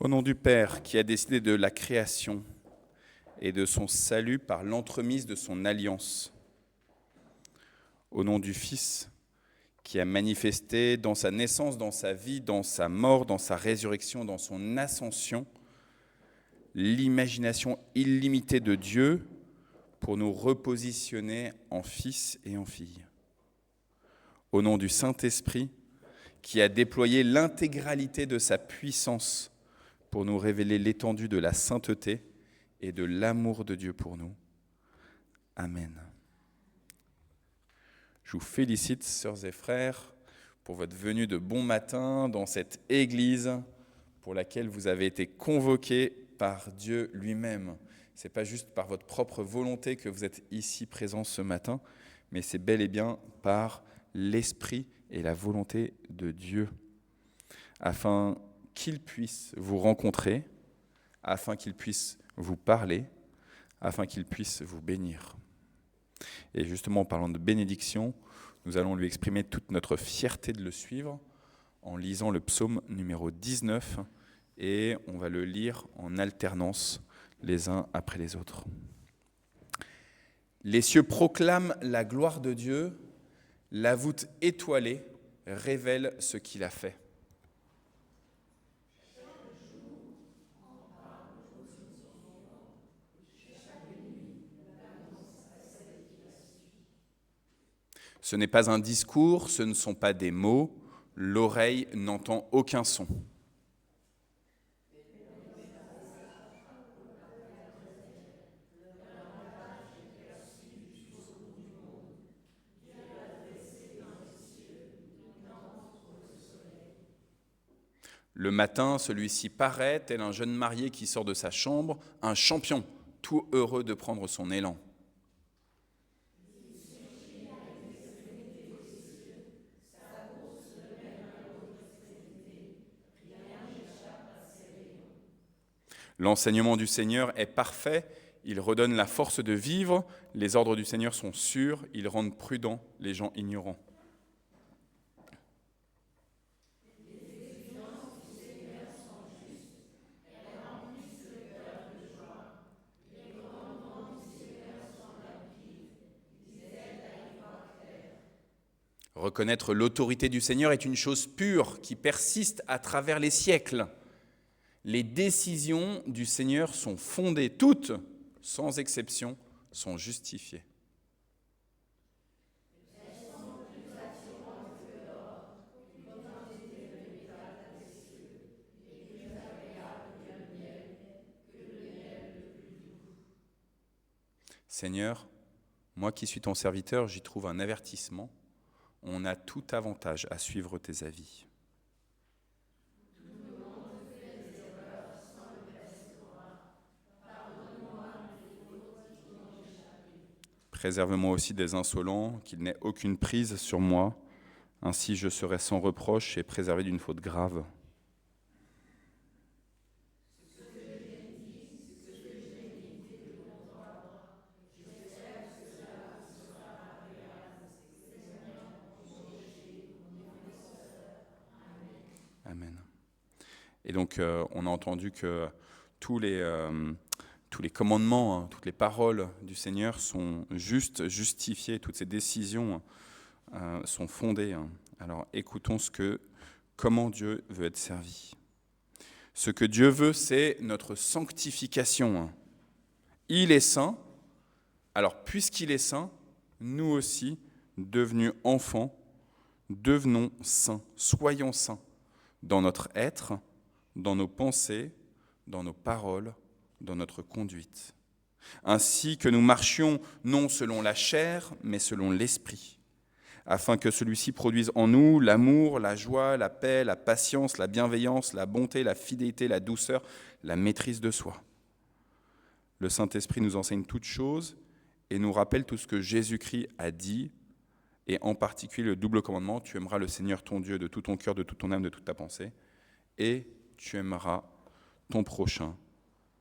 Au nom du Père qui a décidé de la création et de son salut par l'entremise de son alliance. Au nom du Fils qui a manifesté dans sa naissance, dans sa vie, dans sa mort, dans sa résurrection, dans son ascension, l'imagination illimitée de Dieu pour nous repositionner en fils et en filles. Au nom du Saint-Esprit qui a déployé l'intégralité de sa puissance pour nous révéler l'étendue de la sainteté et de l'amour de Dieu pour nous. Amen. Je vous félicite, sœurs et frères, pour votre venue de bon matin dans cette église pour laquelle vous avez été convoqués par Dieu lui-même. Ce n'est pas juste par votre propre volonté que vous êtes ici présents ce matin, mais c'est bel et bien par l'Esprit et la volonté de Dieu, afin qu'il puisse vous rencontrer, afin qu'il puisse vous parler, afin qu'il puisse vous bénir. Et justement, en parlant de bénédiction, nous allons lui exprimer toute notre fierté de le suivre en lisant le psaume numéro 19, et on va le lire en alternance les uns après les autres. Les cieux proclament la gloire de Dieu, la voûte étoilée révèle ce qu'il a fait. Ce n'est pas un discours, ce ne sont pas des mots, l'oreille n'entend aucun son. Le matin, celui-ci paraît, tel un jeune marié qui sort de sa chambre, un champion, tout heureux de prendre son élan. L'enseignement du Seigneur est parfait, il redonne la force de vivre, les ordres du Seigneur sont sûrs, ils rendent prudents les gens ignorants. Reconnaître l'autorité du Seigneur est une chose pure qui persiste à travers les siècles. Les décisions du Seigneur sont fondées, toutes, sans exception, sont justifiées. Seigneur, moi qui suis ton serviteur, j'y trouve un avertissement. On a tout avantage à suivre tes avis. Préserve-moi aussi des insolents, qu'il n'ait aucune prise sur moi, ainsi je serai sans reproche et préservé d'une faute grave. Amen. Et donc, on a entendu que tous les commandements, toutes les paroles du Seigneur sont justes, justifiées, toutes ces décisions sont fondées. Alors, écoutons comment Dieu veut être servi. Ce que Dieu veut, c'est notre sanctification. Il est saint, alors puisqu'il est saint, nous aussi, devenus enfants, devenons saints, soyons saints dans notre être, dans nos pensées, dans nos paroles, dans notre conduite. Ainsi que nous marchions non selon la chair, mais selon l'esprit, afin que celui-ci produise en nous l'amour, la joie, la paix, la patience, la bienveillance, la bonté, la fidélité, la douceur, la maîtrise de soi. Le Saint-Esprit nous enseigne toutes choses et nous rappelle tout ce que Jésus-Christ a dit, et en particulier le double commandement, tu aimeras le Seigneur ton Dieu de tout ton cœur, de toute ton âme, de toute ta pensée, et tu aimeras ton prochain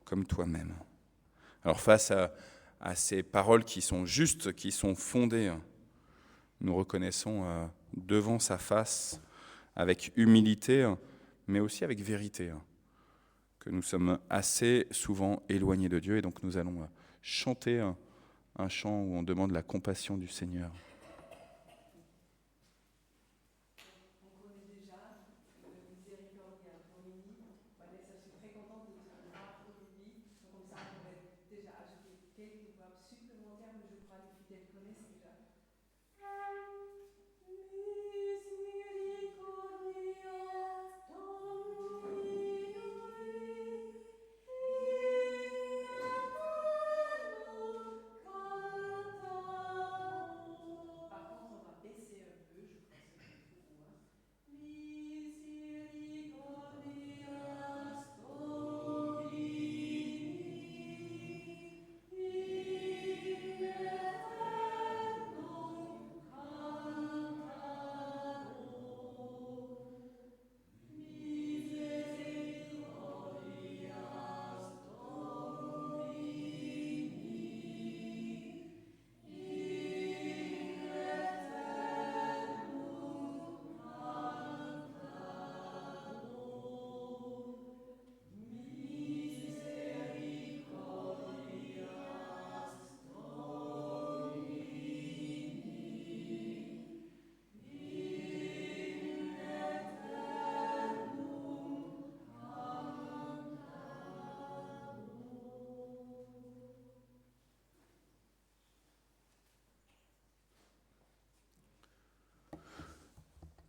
comme toi-même. Alors face à ces paroles qui sont justes, qui sont fondées, nous reconnaissons devant sa face, avec humilité, mais aussi avec vérité, que nous sommes assez souvent éloignés de Dieu, et donc nous allons chanter un chant où on demande la compassion du Seigneur.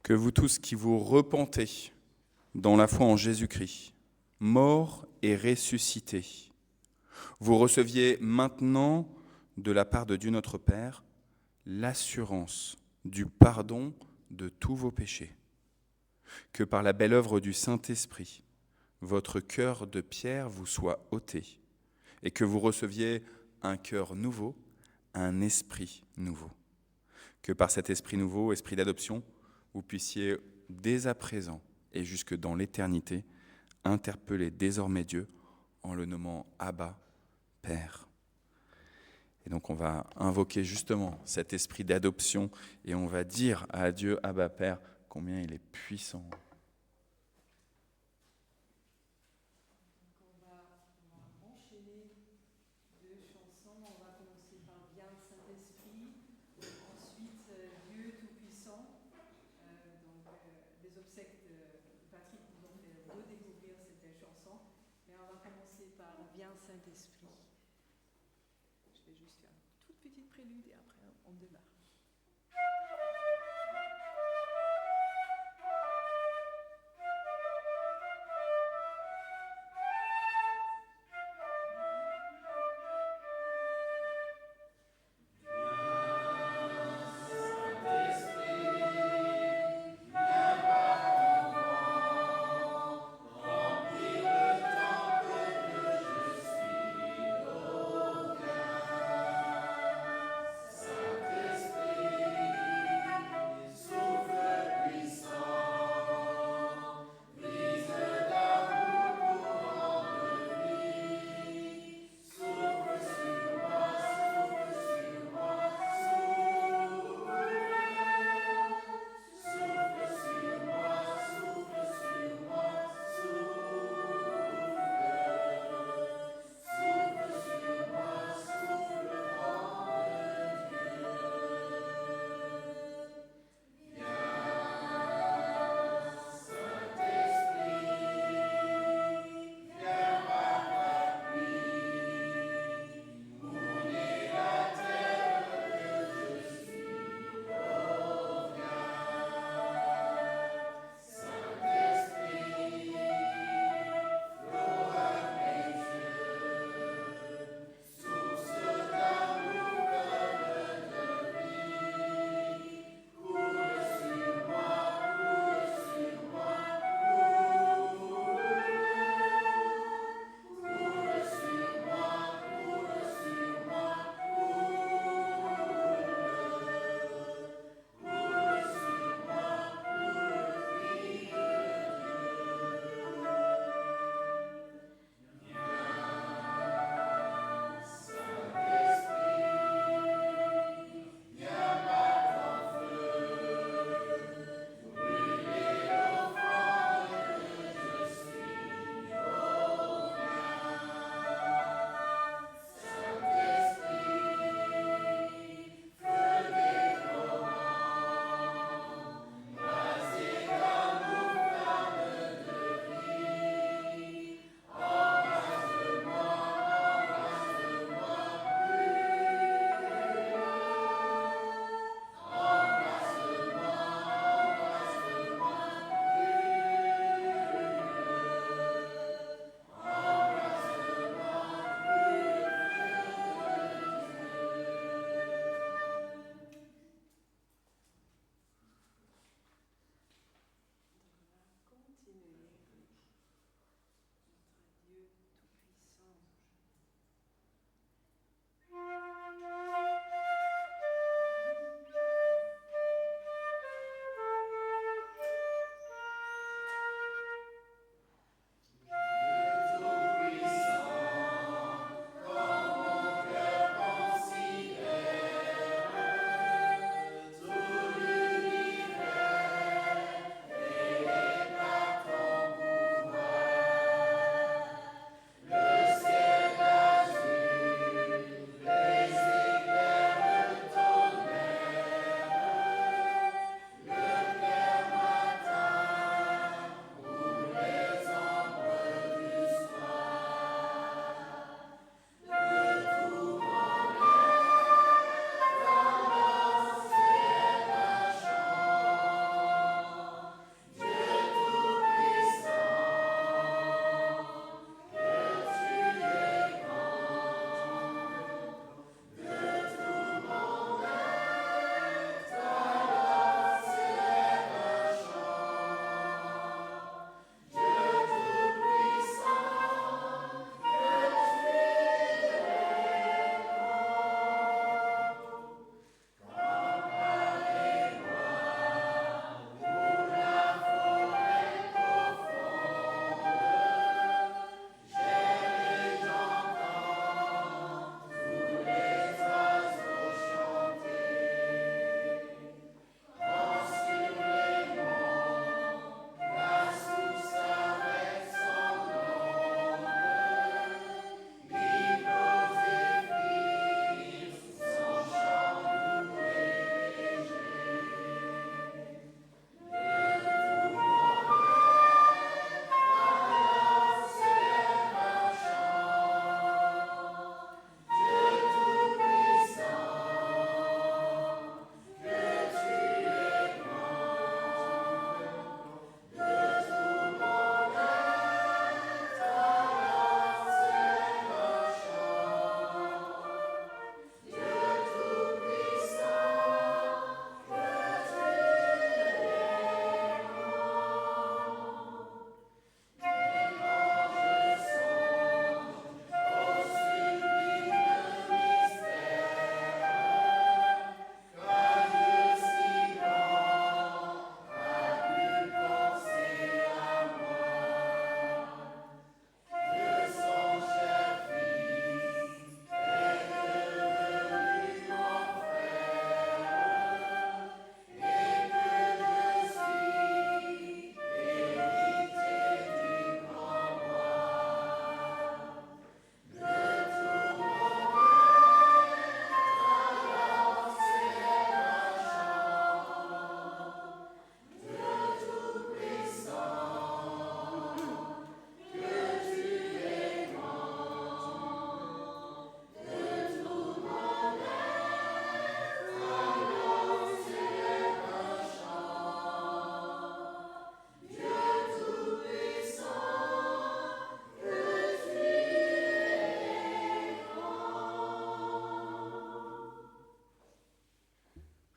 Que vous tous qui vous repentez dans la foi en Jésus-Christ, mort et ressuscité, vous receviez maintenant de la part de Dieu notre Père l'assurance du pardon de tous vos péchés. Que par la belle œuvre du Saint-Esprit, votre cœur de pierre vous soit ôté et que vous receviez un cœur nouveau, un esprit nouveau. Que par cet esprit nouveau, esprit d'adoption, vous puissiez dès à présent et jusque dans l'éternité interpeller désormais Dieu en le nommant Abba, Père. Et donc on va invoquer justement cet esprit d'adoption et on va dire à Dieu, Abba, Père, combien il est puissant. Saint-Esprit. Je vais juste faire une toute petite prélude et après on démarre. Saint-Esprit,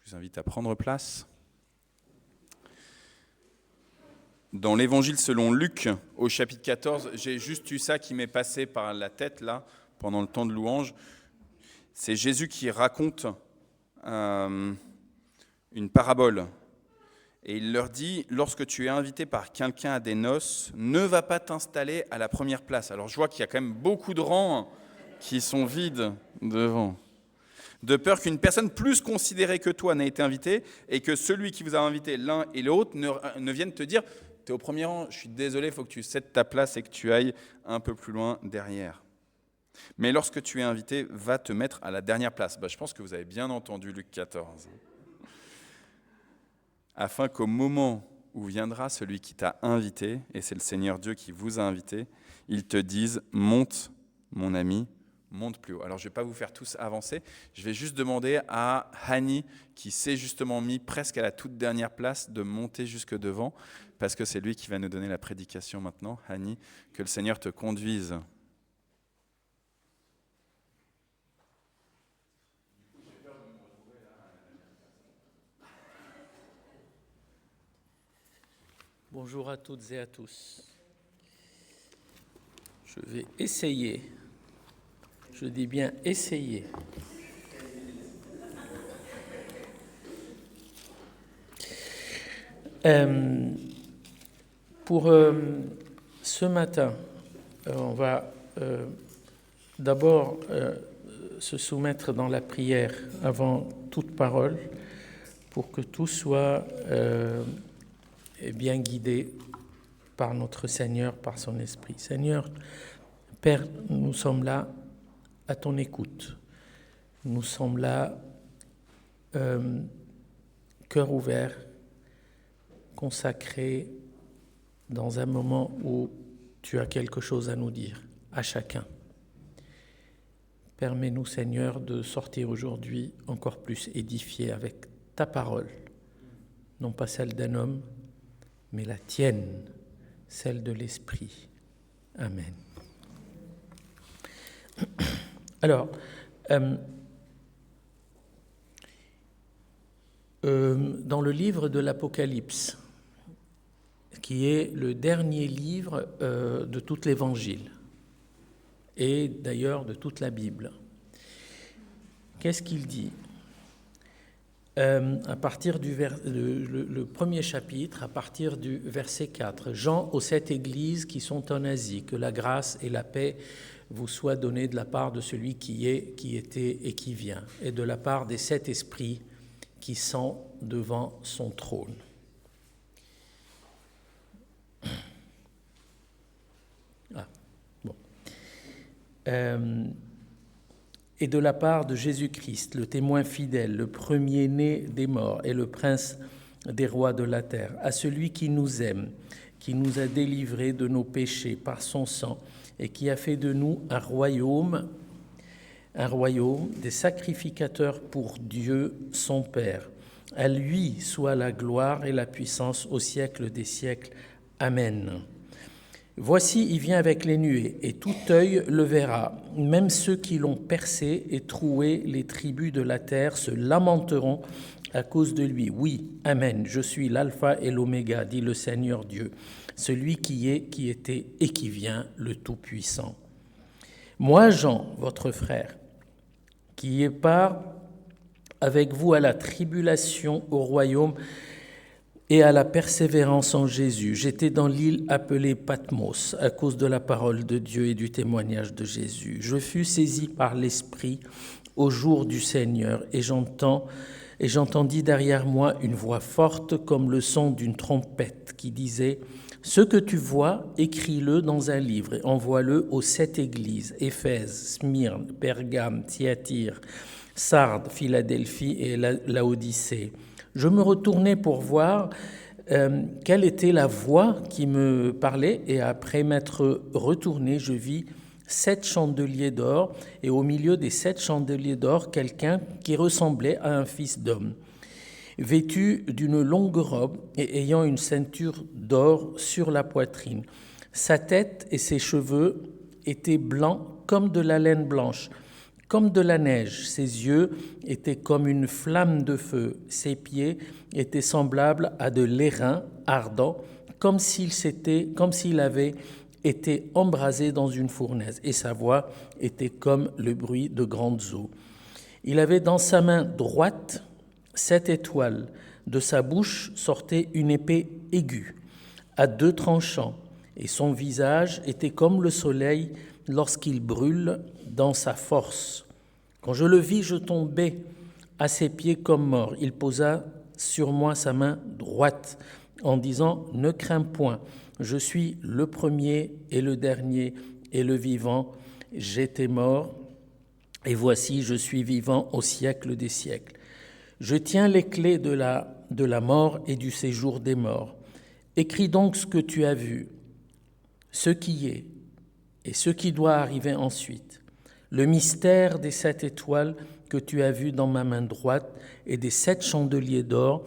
vous invite à prendre place. Dans l'Évangile selon Luc, au chapitre 14, j'ai juste eu ça qui m'est passé par la tête là, pendant le temps de louange. C'est Jésus qui raconte une parabole. Et il leur dit, lorsque tu es invité par quelqu'un à des noces, ne va pas t'installer à la première place. Alors je vois qu'il y a quand même beaucoup de rangs qui sont vides devant. De peur qu'une personne plus considérée que toi n'ait été invitée et que celui qui vous a invité l'un et l'autre ne vienne te dire « T'es au premier rang, je suis désolé, il faut que tu cèdes ta place et que tu ailles un peu plus loin derrière. » Mais lorsque tu es invité, va te mettre à la dernière place. Je pense que vous avez bien entendu Luc 14. Afin qu'au moment où viendra celui qui t'a invité, et c'est le Seigneur Dieu qui vous a invité, il te dise « Monte, mon ami, monte plus haut. » Alors, je ne vais pas vous faire tous avancer. Je vais juste demander à Hani, qui s'est justement mis presque à la toute dernière place, de monter jusque devant, parce que c'est lui qui va nous donner la prédication maintenant. Hani, que le Seigneur te conduise. Bonjour à toutes et à tous. Je vais essayer, je dis bien essayer, pour ce matin, on va d'abord se soumettre dans la prière avant toute parole pour que tout soit bien guidé par notre Seigneur, par son Esprit. Seigneur, Père, nous sommes là à ton écoute. Nous sommes là, cœur ouvert, consacrés dans un moment où tu as quelque chose à nous dire, à chacun. Permets-nous, Seigneur, de sortir aujourd'hui encore plus édifiés avec ta parole, non pas celle d'un homme, mais la tienne, celle de l'Esprit. Amen. Alors, dans le livre de l'Apocalypse, qui est le dernier livre de tout l'Évangile, et d'ailleurs de toute la Bible, qu'est-ce qu'il dit ? À partir le premier chapitre, à partir du verset 4. « Jean aux 7 églises qui sont en Asie, que la grâce et la paix vous soient données de la part de celui qui est, qui était et qui vient, et de la part des 7 esprits qui sont devant son trône. » Ah, bon. Et de la part de Jésus-Christ, le témoin fidèle, le premier-né des morts et le prince des rois de la terre, à celui qui nous aime, qui nous a délivrés de nos péchés par son sang et qui a fait de nous un royaume, des sacrificateurs pour Dieu, son Père. À lui soit la gloire et la puissance au siècle des siècles. Amen. Voici, il vient avec les nuées, et tout œil le verra. Même ceux qui l'ont percé et troué les tribus de la terre se lamenteront à cause de lui. Oui, Amen, je suis l'alpha et l'oméga, dit le Seigneur Dieu, celui qui est, qui était et qui vient, le Tout-Puissant. Moi, Jean, votre frère, qui ai part avec vous à la tribulation, au royaume et à la persévérance en Jésus. J'étais dans l'île appelée Patmos à cause de la parole de Dieu et du témoignage de Jésus. Je fus saisi par l'Esprit au jour du Seigneur et j'entendis derrière moi une voix forte comme le son d'une trompette qui disait « Ce que tu vois, écris-le dans un livre et envoie-le aux 7 églises, Éphèse, Smyrne, Pergame, Thyatire, Sardes, Philadelphie et Laodicée. » Je me retournai pour voir quelle était la voix qui me parlait, et après m'être retourné, je vis 7 chandeliers d'or, et au milieu des 7 chandeliers d'or, quelqu'un qui ressemblait à un fils d'homme, vêtu d'une longue robe et ayant une ceinture d'or sur la poitrine. Sa tête et ses cheveux étaient blancs comme de la laine blanche, comme de la neige. Ses yeux étaient comme une flamme de feu. Ses pieds étaient semblables à de l'airain ardent, comme s'il avait été embrasé dans une fournaise. Et sa voix était comme le bruit de grandes eaux. Il avait dans sa main droite 7 étoiles. De sa bouche sortait une épée aiguë, à 2 tranchants, et son visage était comme le soleil lorsqu'il brûle dans sa force. Quand je le vis, je tombai à ses pieds comme mort. Il posa sur moi sa main droite en disant « Ne crains point, je suis le premier et le dernier et le vivant. J'étais mort, et voici, je suis vivant au siècle des siècles. Je tiens les clés de la mort et du séjour des morts. Écris donc ce que tu as vu, ce qui est et ce qui doit arriver ensuite. Le mystère des 7 étoiles que tu as vues dans ma main droite et des 7 chandeliers d'or.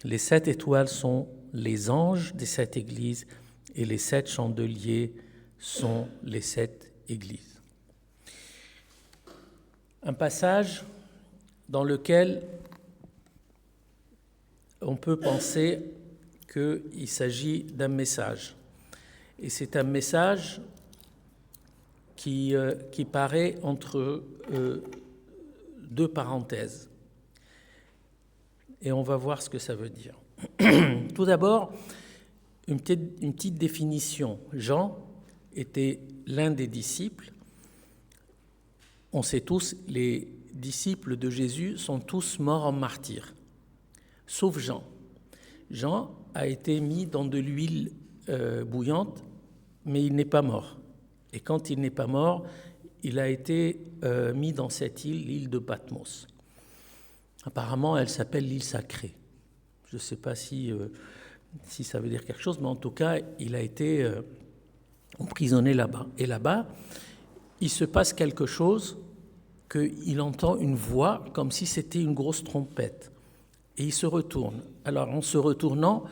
Les 7 étoiles sont les anges des 7 églises et les 7 chandeliers sont les 7 églises. » Un passage dans lequel on peut penser qu'il s'agit d'un message. Et c'est un message qui paraît entre 2 parenthèses. Et on va voir ce que ça veut dire. Tout d'abord, une petite définition. Jean était l'un des disciples. On sait tous, les disciples de Jésus sont tous morts en martyr, sauf Jean. Jean a été mis dans de l'huile bouillante, mais il n'est pas mort. Et quand il n'est pas mort, il a été mis dans cette île, l'île de Patmos. Apparemment, elle s'appelle l'île sacrée. Je ne sais pas si ça veut dire quelque chose, mais en tout cas, il a été emprisonné là-bas. Et là-bas, il se passe quelque chose, qu'il entend une voix comme si c'était une grosse trompette. Et il se retourne. Alors, en se retournant,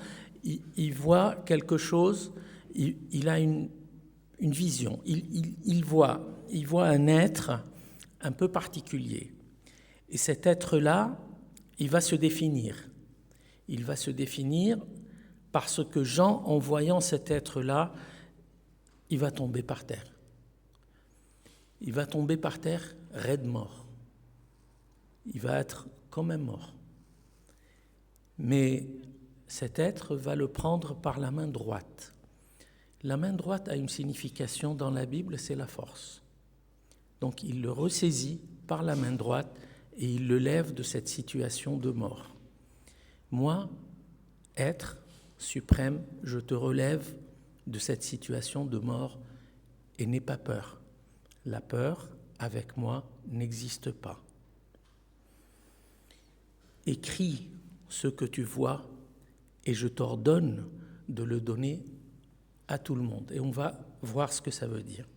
il voit quelque chose, il a une vision. Il voit un être un peu particulier. Et cet être-là, il va se définir. Il va se définir parce que Jean, en voyant cet être-là, il va tomber par terre. Il va tomber par terre raide mort. Il va être quand même mort. Mais cet être va le prendre par la main droite. La main droite a une signification dans la Bible, c'est la force. Donc il le ressaisit par la main droite et il le lève de cette situation de mort. Moi, être suprême, je te relève de cette situation de mort et n'aie pas peur. La peur, avec moi, n'existe pas. Écris ce que tu vois et je t'ordonne de le donner à tout le monde. Et on va voir ce que ça veut dire.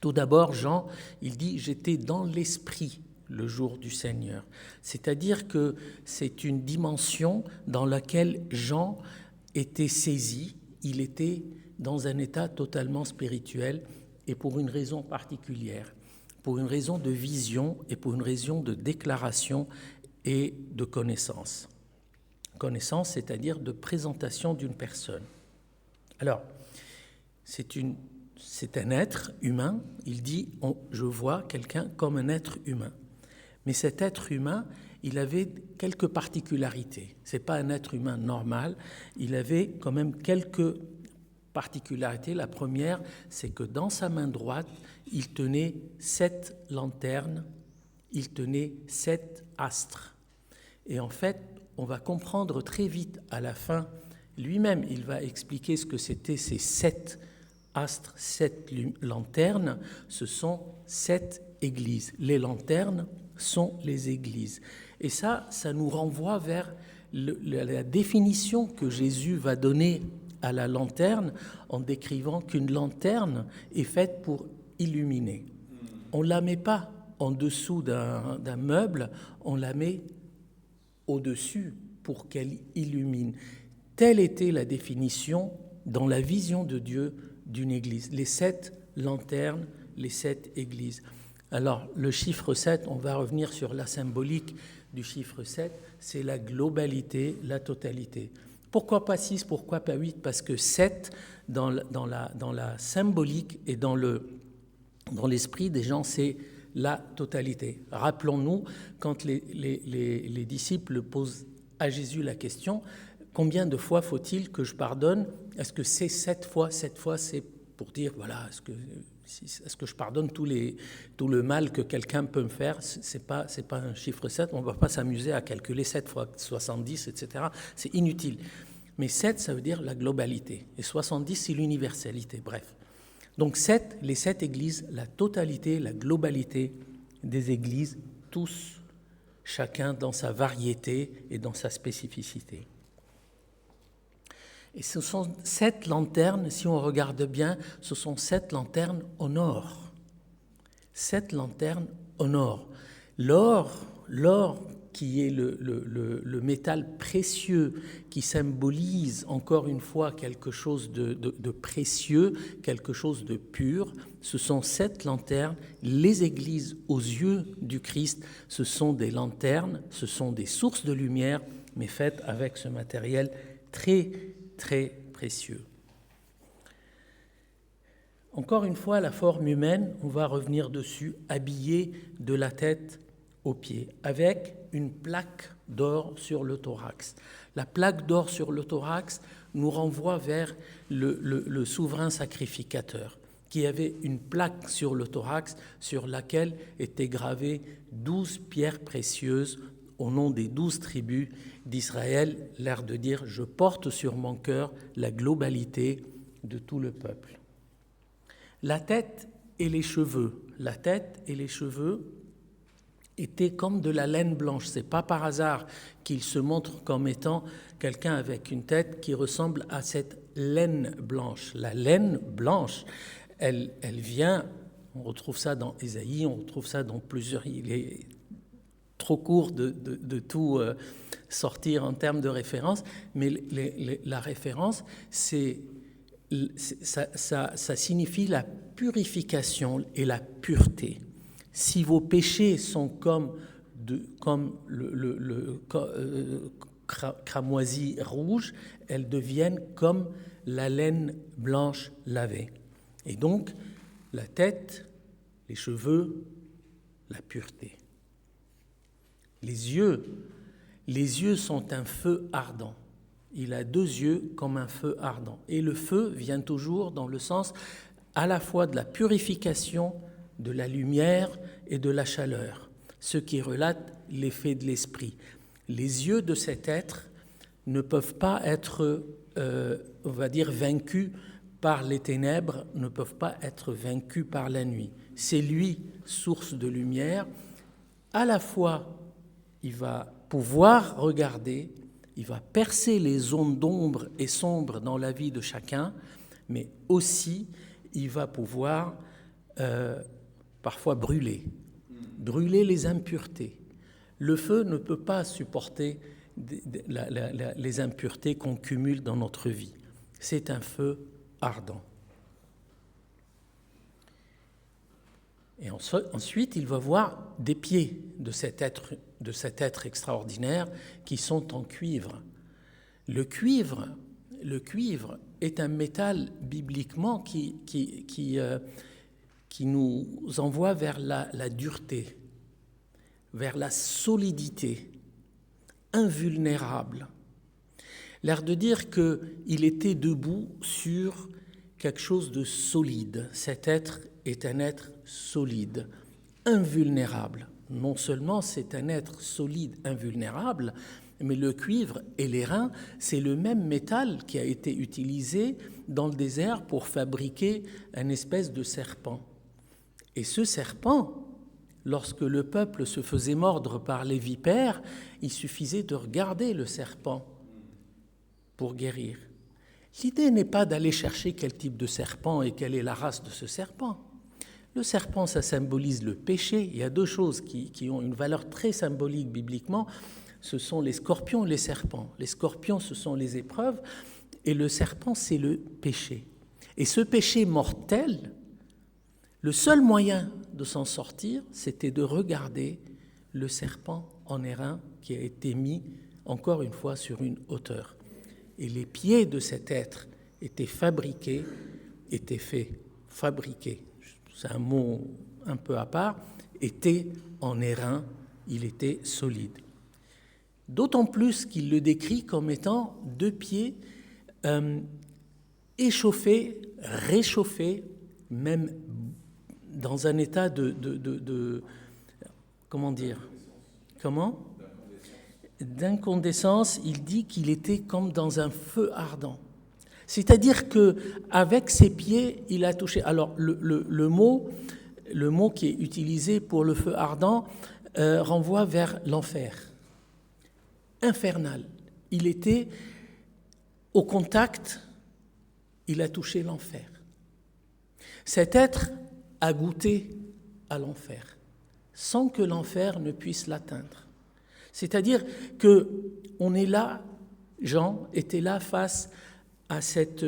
Tout d'abord, Jean, il dit « J'étais dans l'esprit le jour du Seigneur ». C'est-à-dire que c'est une dimension dans laquelle Jean était saisi, il était dans un état totalement spirituel et pour une raison particulière, pour une raison de vision et pour une raison de déclaration et de connaissance. Connaissance, c'est-à-dire de présentation d'une personne. Alors, c'est un être humain, il dit « je vois quelqu'un comme un être humain ». Mais cet être humain, il avait quelques particularités. Ce n'est pas un être humain normal, il avait quand même quelques particularités. La première, c'est que dans sa main droite, il tenait 7 lanternes, il tenait 7 astres. Et en fait, on va comprendre très vite à la fin, lui-même, il va expliquer ce que c'était ces 7 astres, 7 lanternes, ce sont 7 églises. Les lanternes sont les églises. Et ça nous renvoie vers la définition que Jésus va donner à la lanterne en décrivant qu'une lanterne est faite pour illuminer. On ne la met pas en dessous d'un meuble, on la met au-dessus pour qu'elle illumine. Telle était la définition dans la vision de Dieu d'une église. Les 7 lanternes, les 7 églises. Alors, le chiffre 7, on va revenir sur la symbolique du chiffre 7, c'est la globalité, la totalité. Pourquoi pas 6, pourquoi pas 8? Parce que 7, dans la symbolique et dans l'esprit des gens, c'est la totalité. Rappelons-nous, quand les disciples posent à Jésus la question, combien de fois faut-il que je pardonne? Est-ce que c'est 7 fois? 7 fois, c'est pour dire, voilà, est-ce que je pardonne tout le mal que quelqu'un peut me faire? C'est pas un chiffre 7, on ne va pas s'amuser à calculer 7 fois 70, etc. C'est inutile. Mais 7, ça veut dire la globalité. Et 70, c'est l'universalité, bref. Donc les 7 églises, la totalité, la globalité des églises, tous, chacun dans sa variété et dans sa spécificité. Et ce sont 7 lanternes, si on regarde bien, ce sont 7 lanternes au nord. 7 lanternes au nord. L'or qui est le métal précieux, qui symbolise encore une fois quelque chose de précieux, quelque chose de pur, ce sont 7 lanternes. Les églises aux yeux du Christ, ce sont des lanternes, ce sont des sources de lumière, mais faites avec ce matériel très, très précieux. Encore une fois, la forme humaine, on va revenir dessus, habillée de la tête aux pieds, avec une plaque d'or sur le thorax. La plaque d'or sur le thorax nous renvoie vers le souverain sacrificateur, qui avait une plaque sur le thorax sur laquelle étaient gravées 12 pierres précieuses au nom des 12 tribus d'Israël, l'air de dire « Je porte sur mon cœur la globalité de tout le peuple ». La tête et les cheveux étaient comme de la laine blanche. Ce n'est pas par hasard qu'il se montre comme étant quelqu'un avec une tête qui ressemble à cette laine blanche. La laine blanche, elle vient, on retrouve ça dans Ésaïe, on retrouve ça dans plusieurs... Il est trop court de tout sortir en termes de référence, mais la référence, ça signifie la purification et la pureté. Si vos péchés sont comme le cramoisi rouge, elles deviennent comme la laine blanche lavée. Et donc, la tête, les cheveux, la pureté. Les yeux sont un feu ardent. Il a 2 yeux comme un feu ardent. Et le feu vient toujours dans le sens à la fois de la purification, de la lumière et de la chaleur, ce qui relate l'effet de l'esprit. Les yeux de cet être ne peuvent pas être, on va dire, vaincus par les ténèbres, ne peuvent pas être vaincus par la nuit. C'est lui, source de lumière. À la fois, il va pouvoir regarder, il va percer les zones d'ombre et sombres dans la vie de chacun, mais aussi il va pouvoir parfois brûler les impuretés. Le feu ne peut pas supporter les impuretés qu'on cumule dans notre vie. C'est un feu ardent. Et ensuite, il va voir des pieds de cet être extraordinaire qui sont en cuivre. Le cuivre est un métal bibliquement qui nous envoie vers la dureté, vers la solidité, invulnérable. L'air de dire qu'il était debout sur quelque chose de solide. Cet être est un être solide, invulnérable. Non seulement c'est un être solide, invulnérable, mais le cuivre et l'airain, c'est le même métal qui a été utilisé dans le désert pour fabriquer une espèce de serpent. Et ce serpent, lorsque le peuple se faisait mordre par les vipères, il suffisait de regarder le serpent pour guérir. L'idée n'est pas d'aller chercher quel type de serpent et quelle est la race de ce serpent. Le serpent, ça symbolise le péché. Il y a 2 choses qui ont une valeur très symbolique bibliquement. Ce sont les scorpions et les serpents. Les scorpions, ce sont les épreuves, et le serpent, c'est le péché. Et ce péché mortel, le seul moyen de s'en sortir, c'était de regarder le serpent en airain qui a été mis, encore une fois, sur une hauteur. Et les pieds de cet être étaient fabriqués, c'est un mot un peu à part, étaient en airain, il était solide. D'autant plus qu'il le décrit comme étant 2 pieds échauffés, réchauffés, même dans un état de comment dire ? Comment ? D'incandescence, il dit qu'il était comme dans un feu ardent. C'est-à-dire qu'avec ses pieds, il a touché. Alors, le mot qui est utilisé pour le feu ardent renvoie vers l'enfer. Infernal. Il était au contact, il a touché l'enfer. Cet être a goûté à l'enfer, sans que l'enfer ne puisse l'atteindre. C'est-à-dire qu'on est là, Jean était là face à cette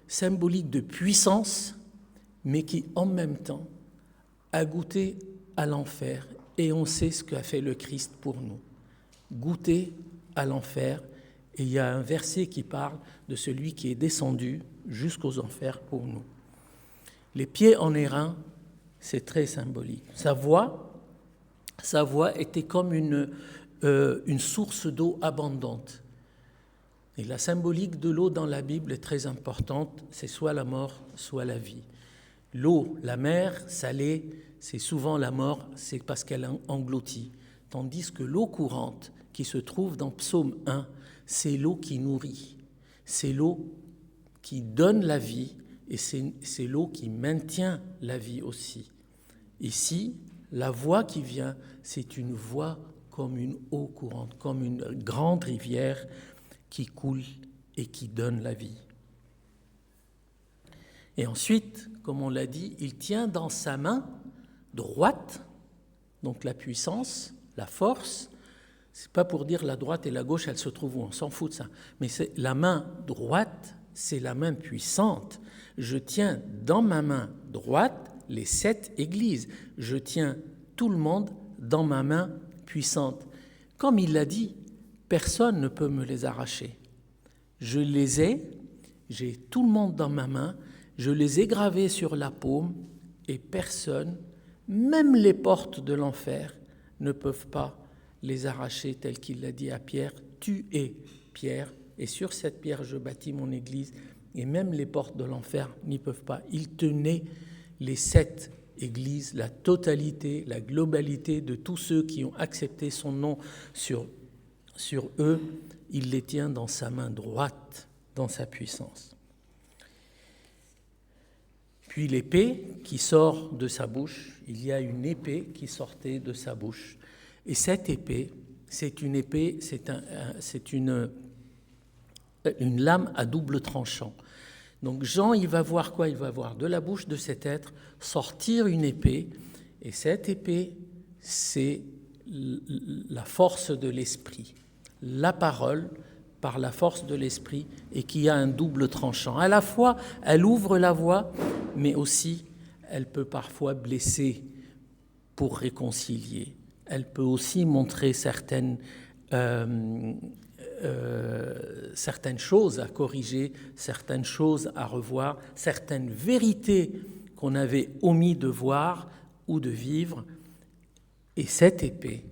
symbolique de puissance, mais qui en même temps a goûté à l'enfer. Et on sait ce qu'a fait le Christ pour nous. Goûter à l'enfer. Et il y a un verset qui parle de celui qui est descendu jusqu'aux enfers pour nous. Les pieds en airain, c'est très symbolique. Sa voix était comme une source d'eau abondante. Et la symbolique de l'eau dans la Bible est très importante, c'est soit la mort, soit la vie. L'eau, la mer salée, c'est souvent la mort, c'est parce qu'elle engloutit. Tandis que l'eau courante, qui se trouve dans Psaume 1, c'est l'eau qui nourrit, c'est l'eau qui donne la vie et c'est l'eau qui maintient la vie aussi. Ici, la voix qui vient, c'est une voix comme une eau courante, comme une grande rivière qui coule et qui donne la vie. Et ensuite, comme on l'a dit, il tient dans sa main droite, donc la puissance, la force. C'est pas pour dire la droite et la gauche, elles se trouvent où, on s'en fout de ça. Mais c'est la main droite, c'est la main puissante. Je tiens dans ma main droite les 7 églises. Je tiens tout le monde dans ma main puissante. Comme il l'a dit, personne ne peut me les arracher. Je les ai, j'ai tout le monde dans ma main, je les ai gravés sur la paume et personne, même les portes de l'enfer, ne peuvent pas les arracher, tel qu'il l'a dit à Pierre. Tu es Pierre, et sur cette pierre je bâtis mon église, et même les portes de l'enfer n'y peuvent pas. Il tenait les 7 églises, la totalité, la globalité de tous ceux qui ont accepté son nom sur eux, il les tient dans sa main droite, dans sa puissance. Puis l'épée qui sort de sa bouche, il y a une épée qui sortait de sa bouche. Et cette épée, c'est une lame à double tranchant. Donc Jean, il va voir quoi ? Il va voir de la bouche de cet être sortir une épée. Et cette épée, c'est la force de l'esprit. La parole par la force de l'esprit et qui a un double tranchant. À la fois, elle ouvre la voie, mais aussi, elle peut parfois blesser pour réconcilier. Elle peut aussi montrer certaines choses à corriger, certaines choses à revoir, certaines vérités qu'on avait omis de voir ou de vivre. Et cette épée,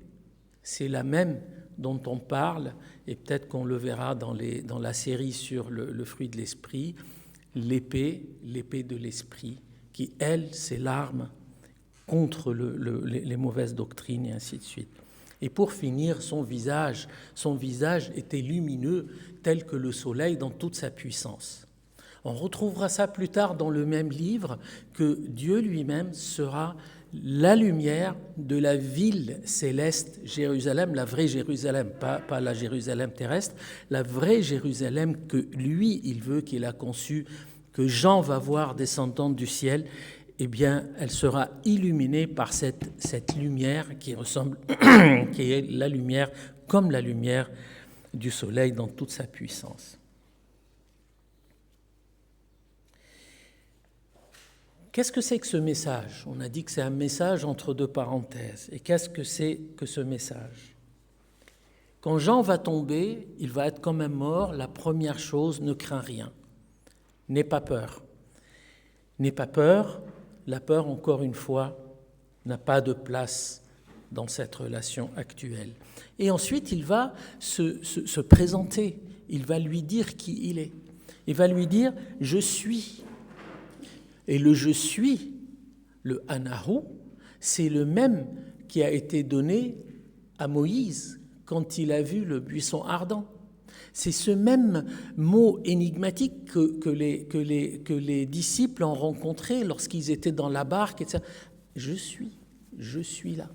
c'est la même dont on parle, et peut-être qu'on le verra dans la série sur le fruit de l'esprit, l'épée de l'esprit, qui, elle, c'est l'arme contre les mauvaises doctrines, et ainsi de suite. Et pour finir, son visage était lumineux, tel que le soleil dans toute sa puissance. On retrouvera ça plus tard dans le même livre, que Dieu lui-même sera la lumière de la ville céleste Jérusalem, la vraie Jérusalem, pas la Jérusalem terrestre, la vraie Jérusalem que lui, il veut, qu'il a conçue, que Jean va voir descendant du ciel. Eh bien, elle sera illuminée par cette lumière qui ressemble, qui est la lumière, comme la lumière du soleil dans toute sa puissance. Qu'est-ce que c'est que ce message? On a dit que c'est un message entre deux parenthèses. Et qu'est-ce que c'est que ce message? Quand Jean va tomber, il va être quand même mort. La première chose, ne crains rien. N'aie pas peur. N'aie pas peur. La peur, encore une fois, n'a pas de place dans cette relation actuelle. Et ensuite, il va se présenter. Il va lui dire qui il est. Il va lui dire « je suis ». Et le « je suis », le « anahu », c'est le même qui a été donné à Moïse quand il a vu le buisson ardent. C'est ce même mot énigmatique que les disciples ont rencontré lorsqu'ils étaient dans la barque, etc. Je suis là.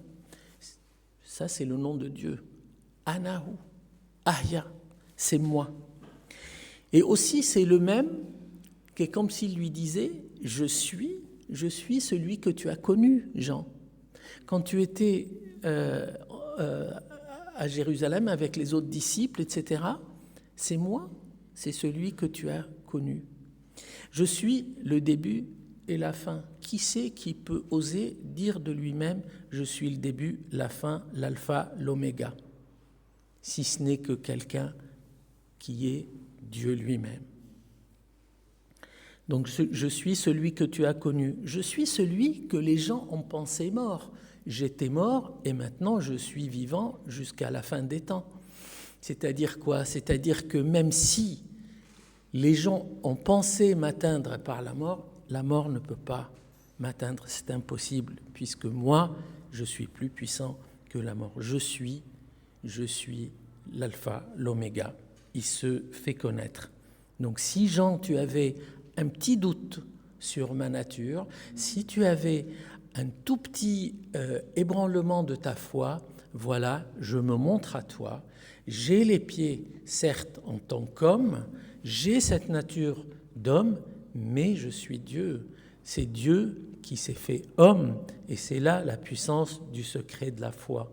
Ça, c'est le nom de Dieu. Anahu, Ahya, c'est moi. Et aussi, c'est le même qui est comme s'il lui disait « je suis celui que tu as connu, Jean. Quand tu étais à Jérusalem avec les autres disciples, etc., c'est moi, c'est celui que tu as connu. Je suis le début et la fin. Qui c'est qui peut oser dire de lui-même « je suis le début, la fin, l'alpha, l'oméga » si ce n'est que quelqu'un qui est Dieu lui-même. Donc, je suis celui que tu as connu. Je suis celui que les gens ont pensé mort. J'étais mort et maintenant je suis vivant jusqu'à la fin des temps. C'est-à-dire quoi? C'est-à-dire que même si les gens ont pensé m'atteindre par la mort ne peut pas m'atteindre. C'est impossible, puisque moi, je suis plus puissant que la mort. Je suis l'alpha, l'oméga. Il se fait connaître. Donc si Jean, tu avais un petit doute sur ma nature, si tu avais un tout petit ébranlement de ta foi, voilà, je me montre à toi. J'ai les pieds, certes, en tant qu'homme, j'ai cette nature d'homme, mais je suis Dieu. C'est Dieu qui s'est fait homme, et c'est là la puissance du secret de la foi,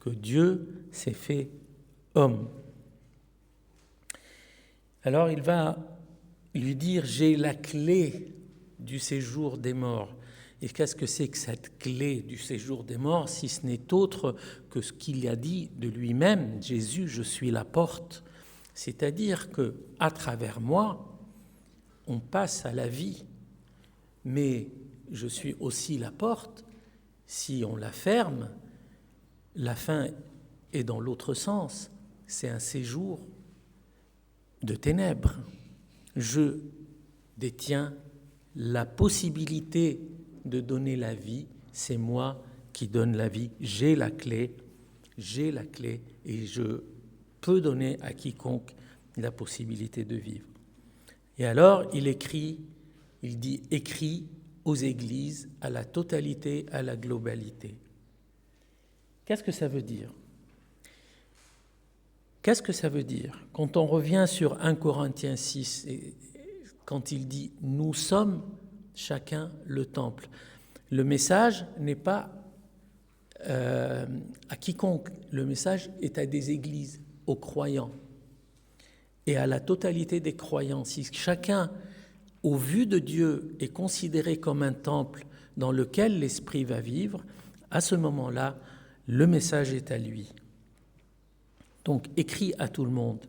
que Dieu s'est fait homme. Alors il va lui dire « j'ai la clé du séjour des morts ». Et qu'est-ce que c'est que cette clé du séjour des morts, si ce n'est autre que ce qu'il a dit de lui-même, Jésus, je suis la porte. C'est-à-dire qu'à travers moi, on passe à la vie, mais je suis aussi la porte. Si on la ferme, la fin est dans l'autre sens. C'est un séjour de ténèbres. Je détiens la possibilité de donner la vie, c'est moi qui donne la vie. J'ai la clé et je peux donner à quiconque la possibilité de vivre. Et alors, il dit écrit aux églises, à la totalité, à la globalité. Qu'est-ce que ça veut dire? Qu'est-ce que ça veut dire? Quand on revient sur 1 Corinthiens 6, quand il dit « nous sommes chacun le temple », le message n'est pas à quiconque, le message est à des églises, aux croyants et à la totalité des croyants. Si chacun, au vu de Dieu, est considéré comme un temple dans lequel l'Esprit va vivre, à ce moment-là, le message est à lui. Donc, écris à tout le monde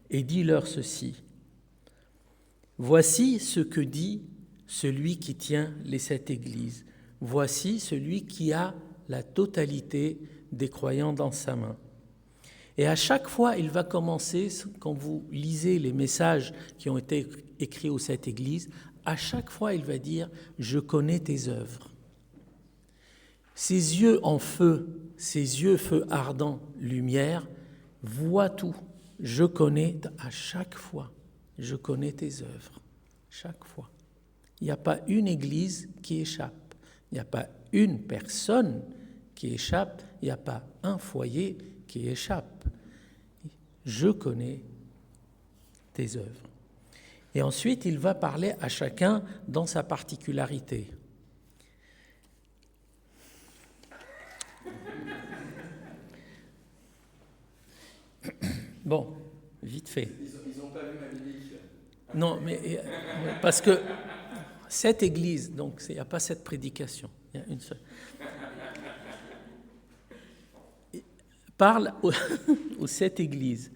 et dis-leur ceci. Voici ce que dit celui qui tient les 7 églises. Voici celui qui a la totalité des croyants dans sa main. Et à chaque fois, il va commencer, quand vous lisez les messages qui ont été écrits aux 7 églises, à chaque fois, il va dire « Je connais tes œuvres ». Ses yeux en feu, ses yeux feu ardent, lumière, voient tout. Je connais à chaque fois, je connais tes œuvres, chaque fois. Il n'y a pas une église qui échappe, il n'y a pas une personne qui échappe, il n'y a pas un foyer qui échappe. Je connais tes œuvres. Et ensuite, il va parler à chacun dans sa particularité. Bon, vite fait. Ils n'ont pas vu ma mimique. Non, mais parce que 7 églises, donc il n'y a pas 7 prédications, il y a une seule. Il parle aux 7 églises.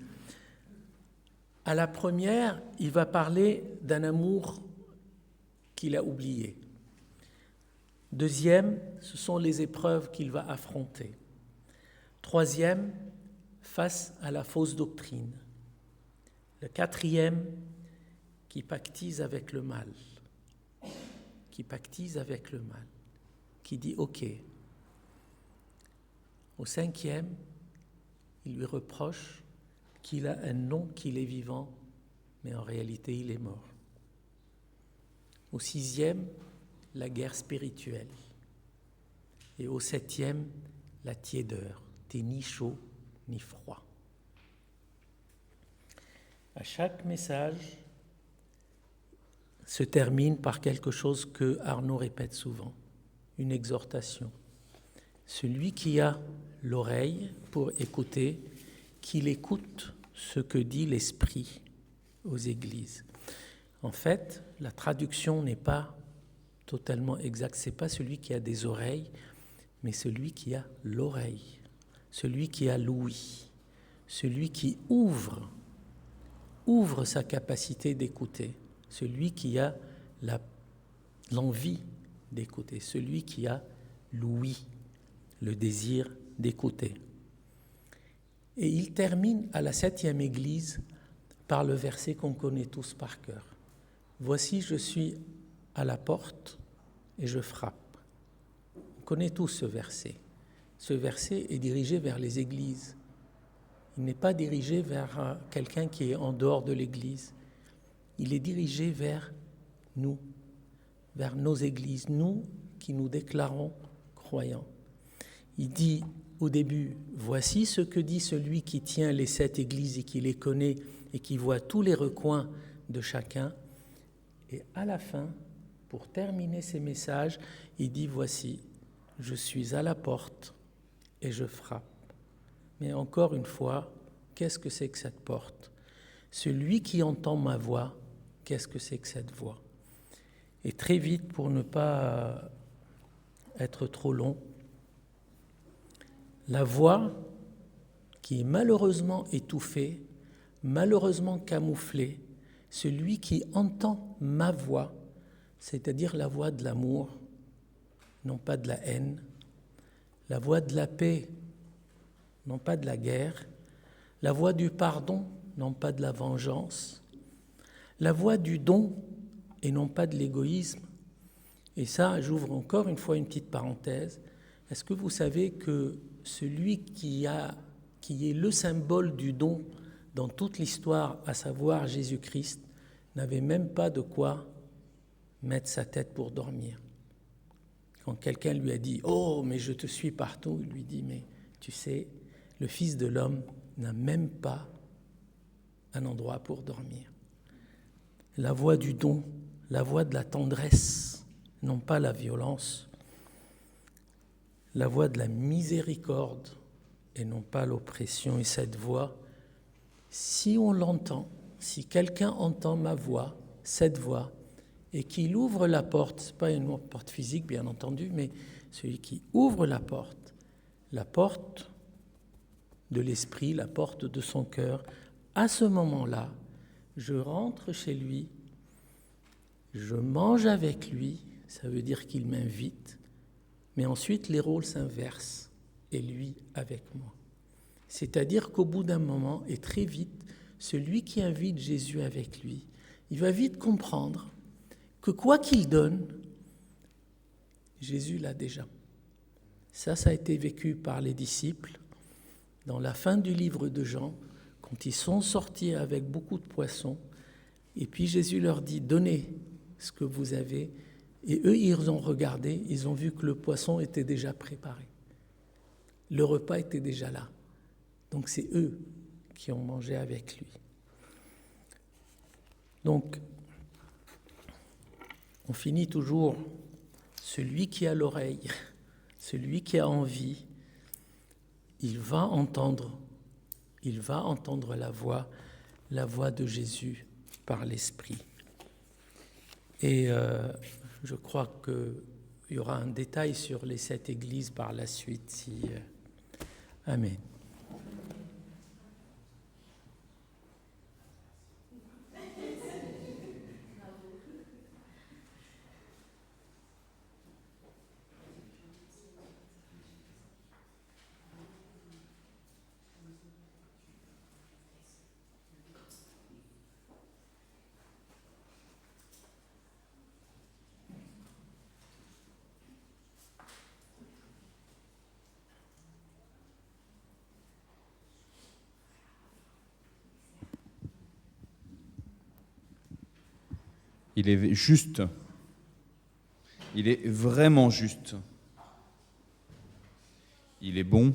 À la première, il va parler d'un amour qu'il a oublié. Deuxième, ce sont les épreuves qu'il va affronter. Troisième, face à la fausse doctrine. Le quatrième, qui pactise avec le mal. Qui pactise avec le mal. Qui dit OK. Au cinquième, il lui reproche qu'il a un nom qu'il est vivant, mais en réalité il est mort. Au sixième, la guerre spirituelle. Et au septième, la tiédeur. T'es ni chaud ni froid. À chaque message se termine par quelque chose que Arnaud répète souvent, une exhortation. Celui qui a l'oreille pour écouter, qu'il écoute ce que dit l'Esprit aux églises. En fait, la traduction n'est pas totalement exacte. Ce n'est pas celui qui a des oreilles, mais celui qui a l'oreille, celui qui a l'ouïe, celui qui ouvre sa capacité d'écouter, celui qui a l'envie d'écouter, celui qui a l'ouïe, le désir d'écouter. Et il termine à la 7e église par le verset qu'on connaît tous par cœur. Voici, je suis à la porte et je frappe. On connaît tous ce verset. Ce verset est dirigé vers les églises. Il n'est pas dirigé vers quelqu'un qui est en dehors de l'église. Il est dirigé vers nous, vers nos églises, nous qui nous déclarons croyants. Il dit au début, voici ce que dit celui qui tient les 7 églises et qui les connaît et qui voit tous les recoins de chacun. Et à la fin, pour terminer ses messages, il dit, voici, je suis à la porte et je frappe. Mais encore une fois, qu'est-ce que c'est que cette porte? Celui qui entend ma voix, qu'est-ce que c'est que cette voix? Et très vite, pour ne pas être trop long, la voix qui est malheureusement étouffée, malheureusement camouflée, celui qui entend ma voix, c'est-à-dire la voix de l'amour, non pas de la haine, la voix de la paix, non pas de la guerre, la voix du pardon, non pas de la vengeance, la voix du don et non pas de l'égoïsme. Et ça, j'ouvre encore une fois une petite parenthèse. Est-ce que vous savez que celui qui est le symbole du don dans toute l'histoire, à savoir Jésus-Christ, n'avait même pas de quoi mettre sa tête pour dormir. Quand quelqu'un lui a dit « Oh, mais je te suis partout », il lui dit « Mais tu sais, le Fils de l'homme n'a même pas un endroit pour dormir. » La voix du don, la voix de la tendresse, non pas la violence, la voix de la miséricorde et non pas l'oppression. Et cette voix, si on l'entend, si quelqu'un entend ma voix, cette voix, et qu'il ouvre la porte, ce n'est pas une porte physique bien entendu, mais celui qui ouvre la porte de l'esprit, la porte de son cœur, à ce moment-là, je rentre chez lui, je mange avec lui, ça veut dire qu'il m'invite, mais ensuite les rôles s'inversent, et lui avec moi. C'est-à-dire qu'au bout d'un moment, et très vite, celui qui invite Jésus avec lui, il va vite comprendre que quoi qu'il donne, Jésus l'a déjà. Ça a été vécu par les disciples dans la fin du livre de Jean, quand ils sont sortis avec beaucoup de poissons, et puis Jésus leur dit « Donnez ce que vous avez », et eux, ils ont regardé, ils ont vu que le poisson était déjà préparé. Le repas était déjà là. Donc c'est eux qui ont mangé avec lui. Donc, on finit toujours, celui qui a l'oreille, celui qui a envie, il va entendre la voix de Jésus par l'Esprit. Et Je crois qu'il y aura un détail sur les 7 églises par la suite. Amen. Il est juste. Il est vraiment juste. Il est bon.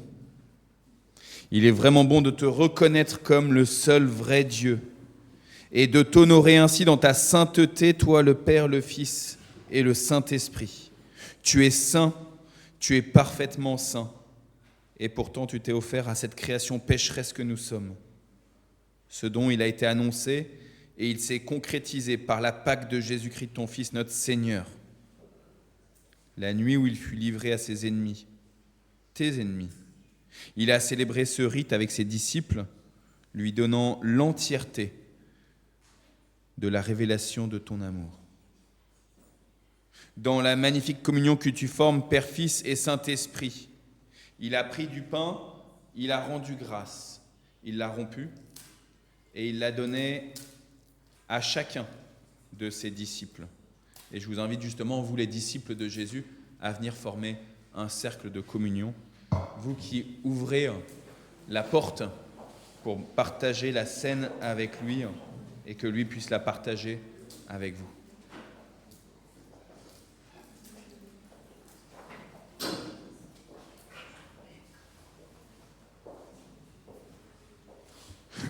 Il est vraiment bon de te reconnaître comme le seul vrai Dieu et de t'honorer ainsi dans ta sainteté, toi le Père, le Fils et le Saint-Esprit. Tu es saint, tu es parfaitement saint, et pourtant tu t'es offert à cette création pécheresse que nous sommes. Ce dont il a été annoncé, et il s'est concrétisé par la Pâque de Jésus-Christ, ton Fils, notre Seigneur. La nuit où il fut livré à ses ennemis, tes ennemis, il a célébré ce rite avec ses disciples, lui donnant l'entièreté de la révélation de ton amour. Dans la magnifique communion que tu formes, Père, Fils et Saint-Esprit, il a pris du pain, il a rendu grâce, il l'a rompu et il l'a donné à chacun de ses disciples. Et je vous invite justement, vous les disciples de Jésus, à venir former un cercle de communion. Vous qui ouvrez la porte pour partager la scène avec lui et que lui puisse la partager avec vous.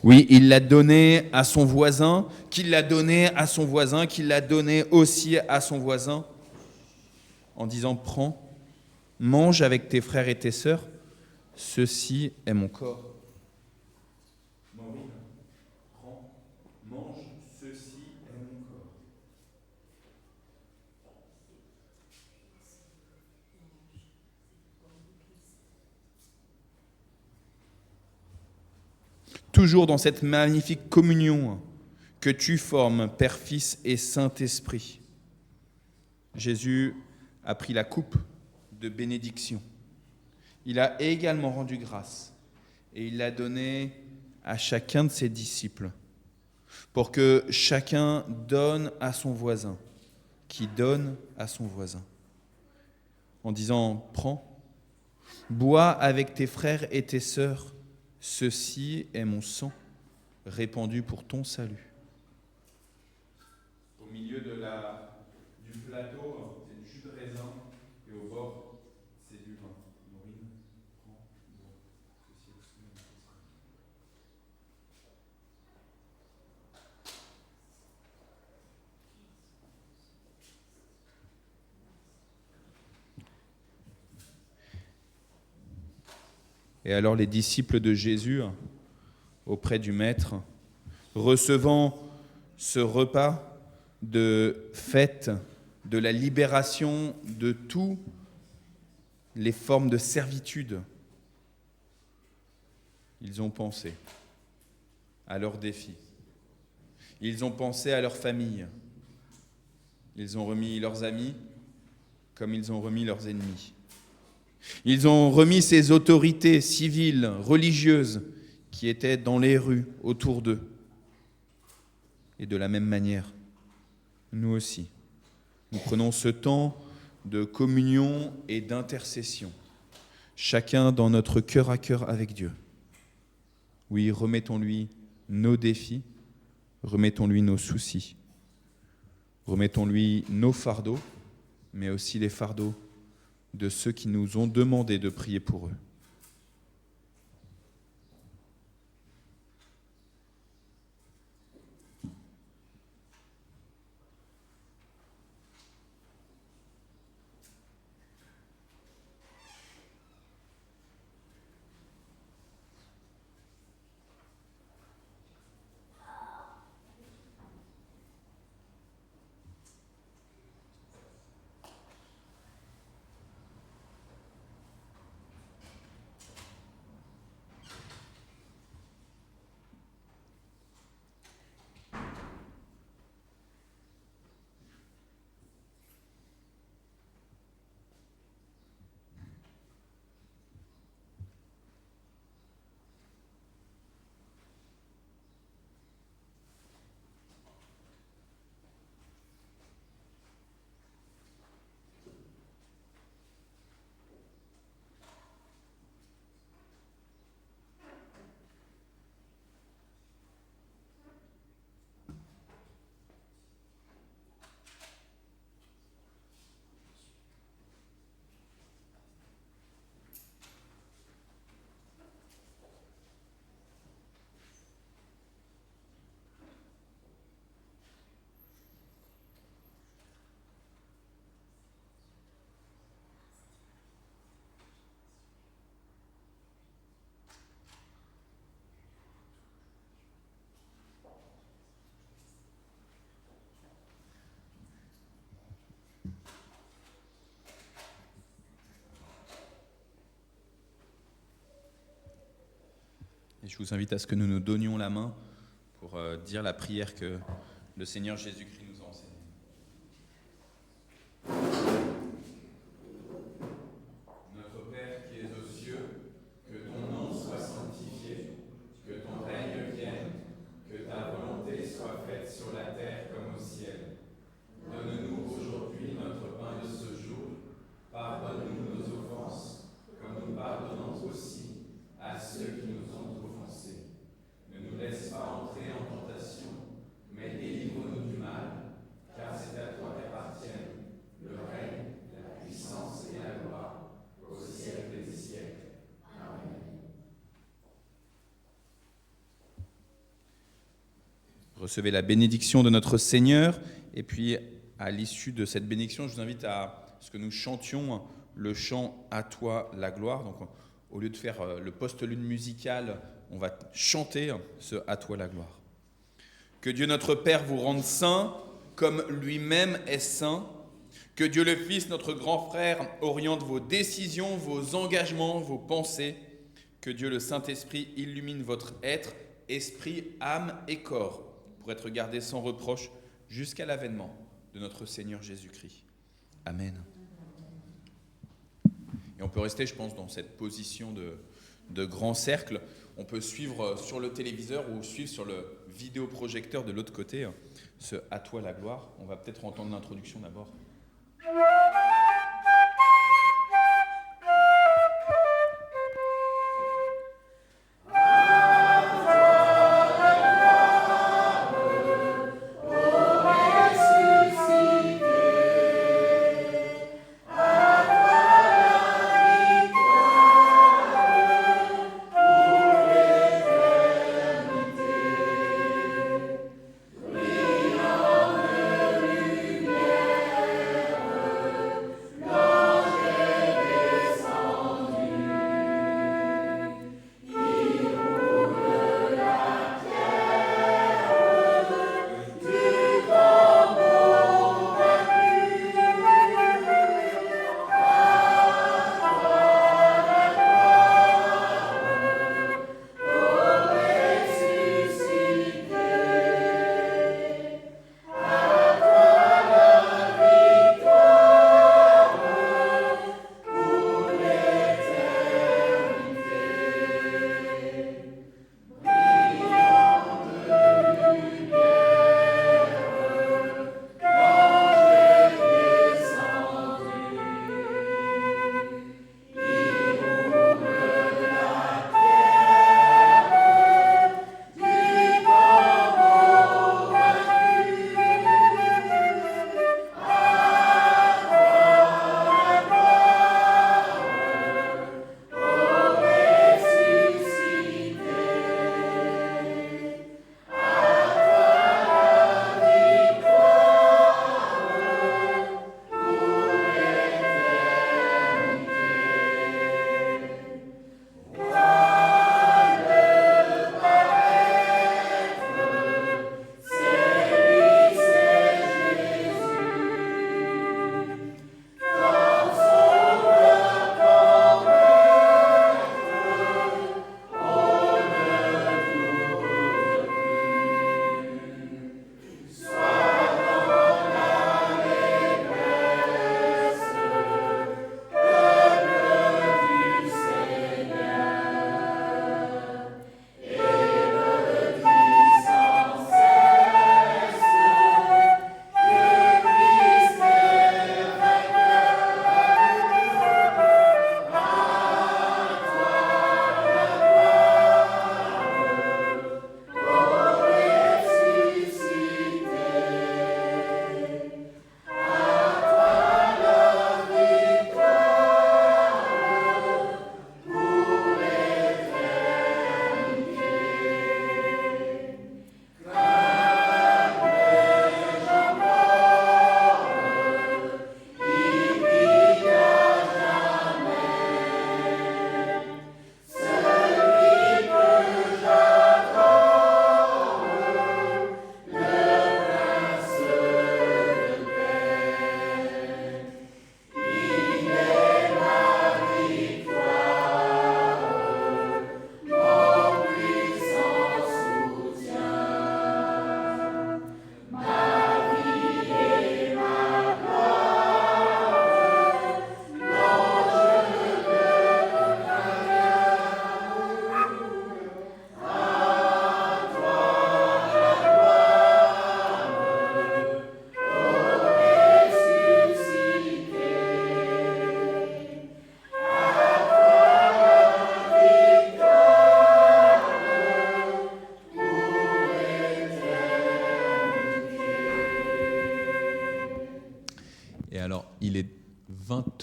Oui, il l'a donné à son voisin, qu'il l'a donné à son voisin, qu'il l'a donné aussi à son voisin, en disant « Prends, mange avec tes frères et tes sœurs, ceci est mon corps. » Maureen, prends, mange, ceci est mon corps. Toujours dans cette magnifique communion que tu formes, Père, Fils et Saint-Esprit, Jésus a pris la coupe de bénédiction. Il a également rendu grâce et il l'a donnée à chacun de ses disciples pour que chacun donne à son voisin, qui donne à son voisin, en disant « Prends, bois avec tes frères et tes sœurs, ceci est mon sang répandu pour ton salut. » Au milieu du plateau, c'est du jus de raisin et au bord, c'est du vin. Maureen, prends, bois, ceci est mon sang. Et alors les disciples de Jésus, auprès du Maître, recevant ce repas de fête, de la libération de toutes les formes de servitude, ils ont pensé à leurs défis, ils ont pensé à leur famille, ils ont remis leurs amis comme ils ont remis leurs ennemis. Ils ont remis ces autorités civiles, religieuses, qui étaient dans les rues autour d'eux. Et de la même manière, nous aussi, nous prenons ce temps de communion et d'intercession, chacun dans notre cœur à cœur avec Dieu. Oui, remettons-lui nos défis, remettons-lui nos soucis, remettons-lui nos fardeaux, mais aussi les fardeaux de ceux qui nous ont demandé de prier pour eux. je vous invite à ce que nous nous donnions la main pour dire la prière que le Seigneur Jésus-Christ nous a enseignée. Notre Père qui es aux cieux, que ton nom soit sanctifié, que ton règne vienne, que ta volonté soit faite sur la terre comme au ciel. Donne-nous aujourd'hui notre pain de ce jour. Pardonne-nous nos offenses, comme nous pardonnons aussi à ceux qui nous ont offensés. Ne nous laisse pas entrer en tentation, mais délivre-nous du mal, car c'est à toi qu'appartiennent le règne, la puissance et la gloire, au siècle des siècles. Amen. Recevez la bénédiction de notre Seigneur, et puis à l'issue de cette bénédiction, je vous invite à ce que nous chantions le chant « À toi la gloire ». Donc, au lieu de faire le post-lune musical, on va chanter ce « À toi la gloire ». Que Dieu notre Père vous rende saint, comme lui-même est saint. Que Dieu le Fils, notre grand frère, oriente vos décisions, vos engagements, vos pensées. Que Dieu le Saint-Esprit illumine votre être, esprit, âme et corps, pour être gardé sans reproche jusqu'à l'avènement de notre Seigneur Jésus-Christ. Amen. Et on peut rester, je pense, dans cette position de grand cercle. On peut suivre sur le téléviseur ou suivre sur le vidéoprojecteur de l'autre côté ce « À toi la gloire ». On va peut-être entendre l'introduction d'abord.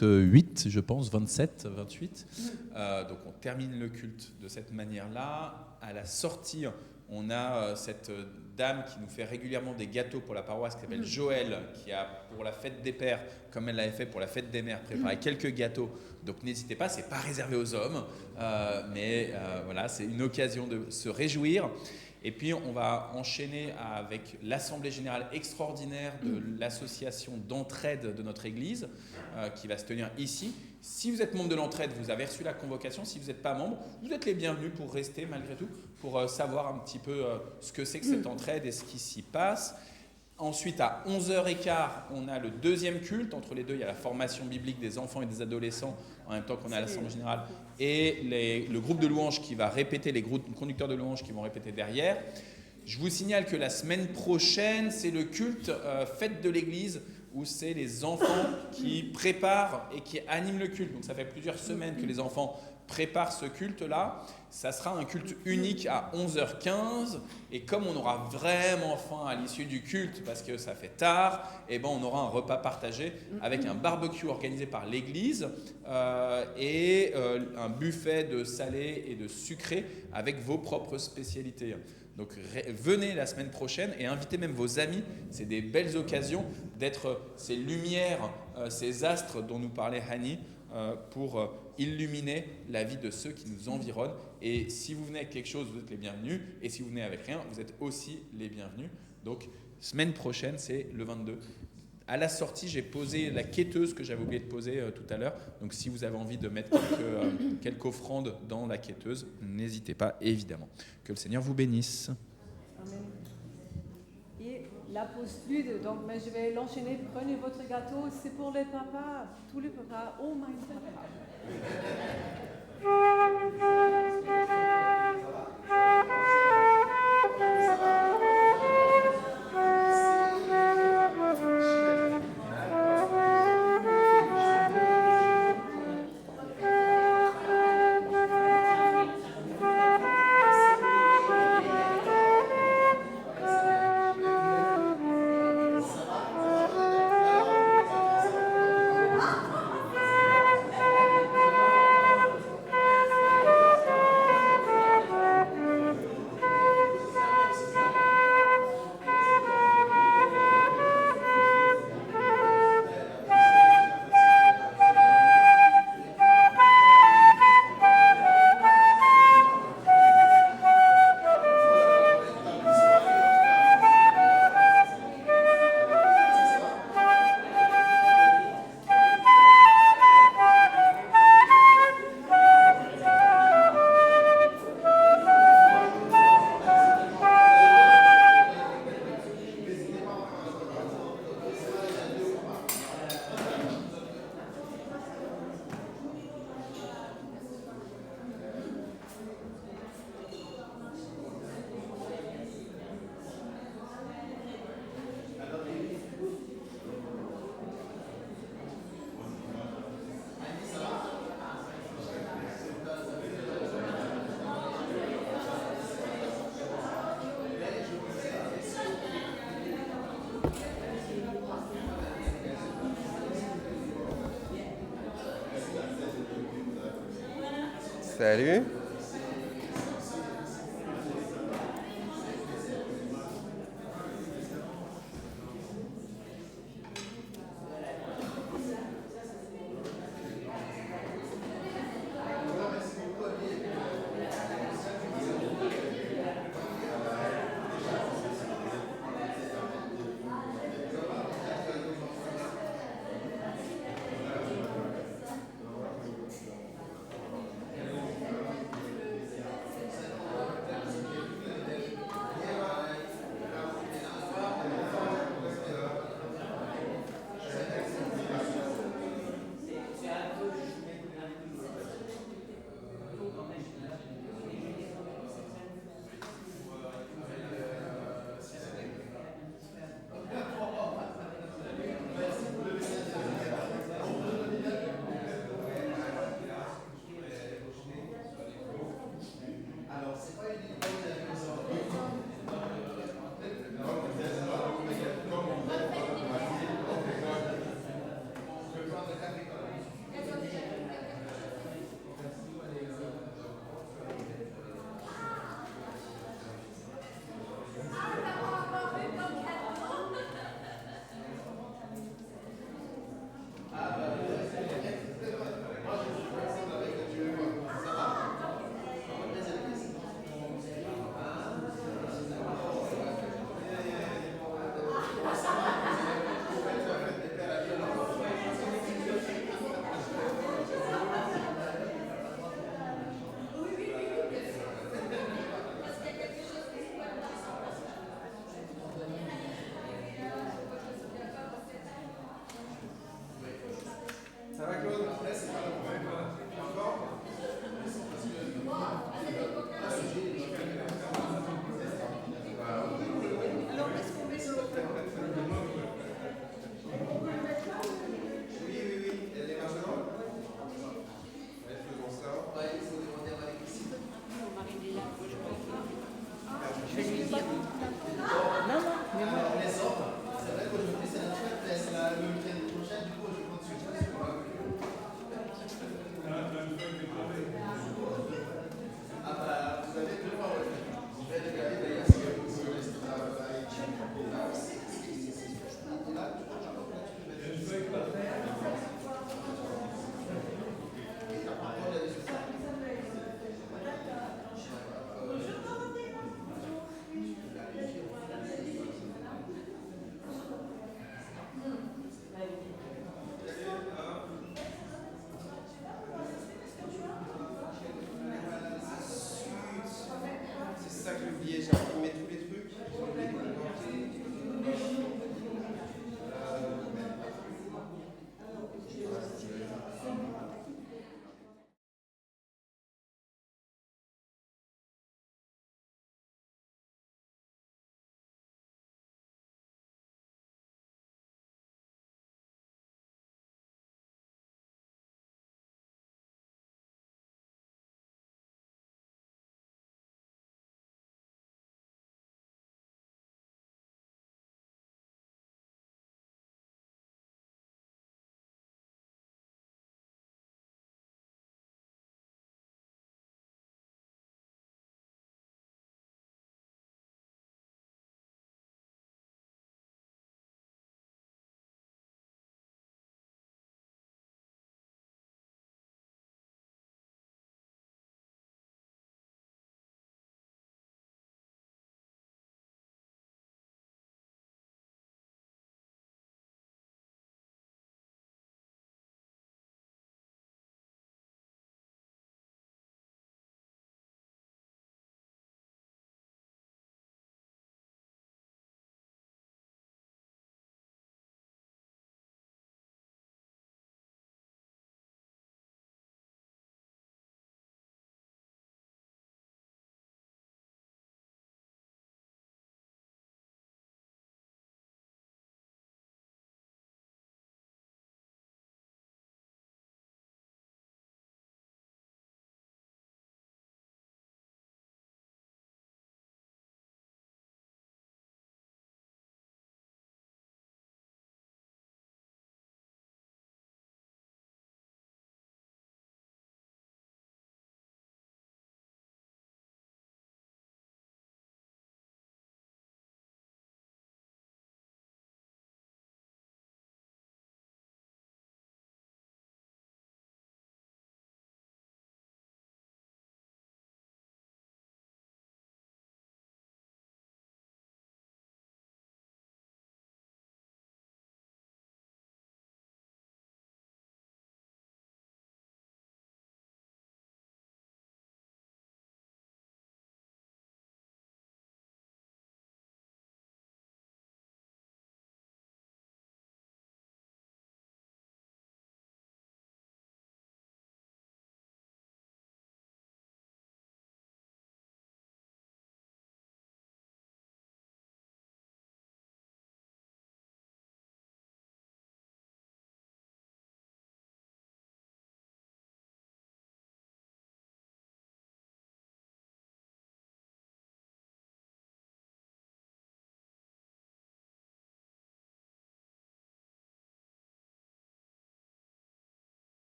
28, je pense, 27, 28. Donc on termine le culte de cette manière-là. À la sortie, on a cette dame qui nous fait régulièrement des gâteaux pour la paroisse, qui s'appelle Joël, qui a pour la fête des pères, comme elle l'avait fait pour la fête des mères, préparé quelques gâteaux. Donc n'hésitez pas, c'est pas réservé aux hommes, mais voilà, c'est une occasion de se réjouir. Et puis on va enchaîner avec l'Assemblée Générale extraordinaire de l'association d'entraide de notre Église, qui va se tenir ici. Si vous êtes membre de l'entraide, vous avez reçu la convocation. Si vous n'êtes pas membre, vous êtes les bienvenus pour rester malgré tout, pour savoir un petit peu ce que c'est que cette entraide et ce qui s'y passe. Ensuite, à 11h15, on a le deuxième culte. Entre les deux, il y a la formation biblique des enfants et des adolescents, en même temps qu'on a l'Assemblée Générale, et le groupe de louanges qui va répéter, les conducteurs de louanges qui vont répéter derrière. Je vous signale que la semaine prochaine, c'est le culte fête de l'Église, où c'est les enfants qui préparent et qui animent le culte. Donc ça fait plusieurs semaines que les enfants préparent ce culte-là. Ça sera un culte unique à 11h15. Et comme on aura vraiment faim à l'issue du culte, parce que ça fait tard, eh ben on aura un repas partagé avec un barbecue organisé par l'Église et un buffet de salé et de sucré avec vos propres spécialités. Donc venez la semaine prochaine et invitez même vos amis. C'est des belles occasions d'être ces lumières, ces astres dont nous parlait Hani, pour illuminer la vie de ceux qui nous environnent. Et si vous venez avec quelque chose, vous êtes les bienvenus. Et si vous venez avec rien, vous êtes aussi les bienvenus. Donc semaine prochaine, c'est le 22. À la sortie, j'ai posé la quêteuse que j'avais oublié de poser tout à l'heure. Donc si vous avez envie de mettre quelques offrandes dans la quêteuse, n'hésitez pas, évidemment. Que le Seigneur vous bénisse. Amen. Et la postlude, donc mais je vais l'enchaîner. Prenez votre gâteau, c'est pour les papas, tous les papas. Oh my papa. Salut.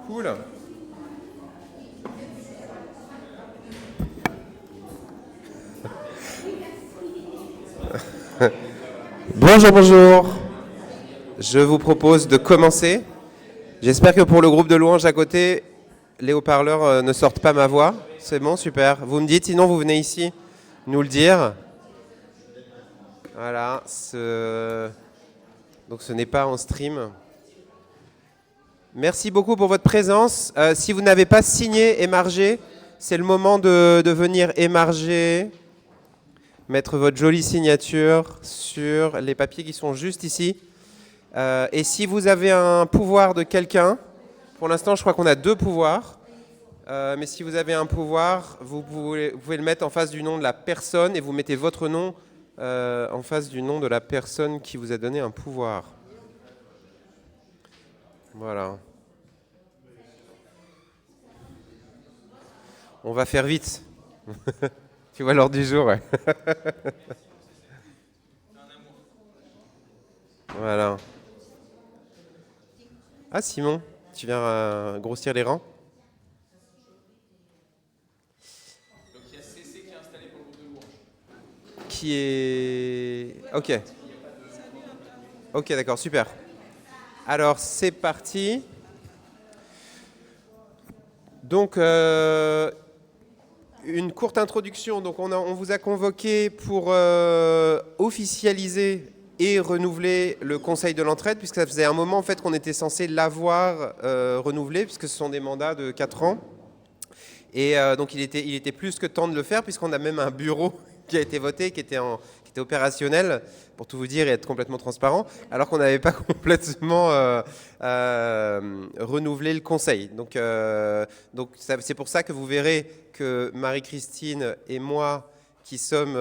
Cool. Bonjour, bonjour. Je vous propose de commencer. J'espère que pour le groupe de louanges à côté, les haut-parleurs ne sortent pas ma voix. C'est bon, super. Vous me dites, sinon vous venez ici nous le dire. Voilà. Donc ce n'est pas en stream. Merci beaucoup pour votre présence. Si vous n'avez pas signé Émarger, c'est le moment de venir émarger, mettre votre jolie signature sur les papiers qui sont juste ici. Et si vous avez un pouvoir de quelqu'un, pour l'instant je crois qu'on a 2 pouvoirs, mais si vous avez un pouvoir, vous pouvez le mettre en face du nom de la personne et vous mettez votre nom en face du nom de la personne qui vous a donné un pouvoir. Voilà. On va faire vite. Tu vois l'ordre du jour, ouais. Voilà. Ah Simon, tu viens grossir les rangs? Donc il y a CC qui est installé pour le groupe de louanges. Qui est... Ok. Ok, d'accord, super. Alors, c'est parti. Donc, une courte introduction. Donc, on vous a convoqué pour officialiser et renouveler le Conseil de l'entraide, puisque ça faisait un moment en fait qu'on était censé l'avoir renouvelé, puisque ce sont des mandats de 4 ans. Et donc, il était plus que temps de le faire, puisqu'on a même un bureau qui a été voté, qui était opérationnel, pour tout vous dire et être complètement transparent, alors qu'on n'avait pas complètement renouvelé le conseil. Donc c'est pour ça que vous verrez que Marie-Christine et moi, qui sommes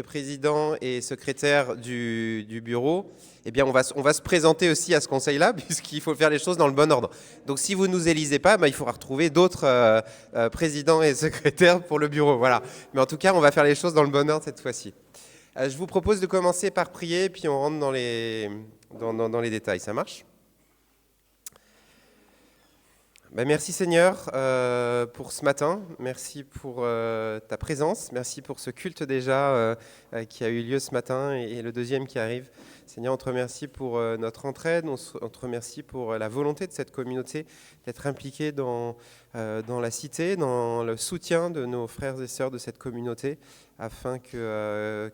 président et secrétaire du bureau, eh bien on va se présenter aussi à ce conseil-là, puisqu'il faut faire les choses dans le bon ordre. Donc si vous ne nous élisez pas, il faudra retrouver d'autres présidents et secrétaires pour le bureau. Voilà. Mais en tout cas, on va faire les choses dans le bon ordre cette fois-ci. Je vous propose de commencer par prier, puis on rentre dans les détails. Ça marche ? Merci Seigneur pour ce matin, merci pour ta présence, merci pour ce culte déjà qui a eu lieu ce matin et le deuxième qui arrive. Seigneur, on te remercie pour notre entraide, on te remercie pour la volonté de cette communauté d'être impliquée dans la cité, dans le soutien de nos frères et sœurs de cette communauté, afin que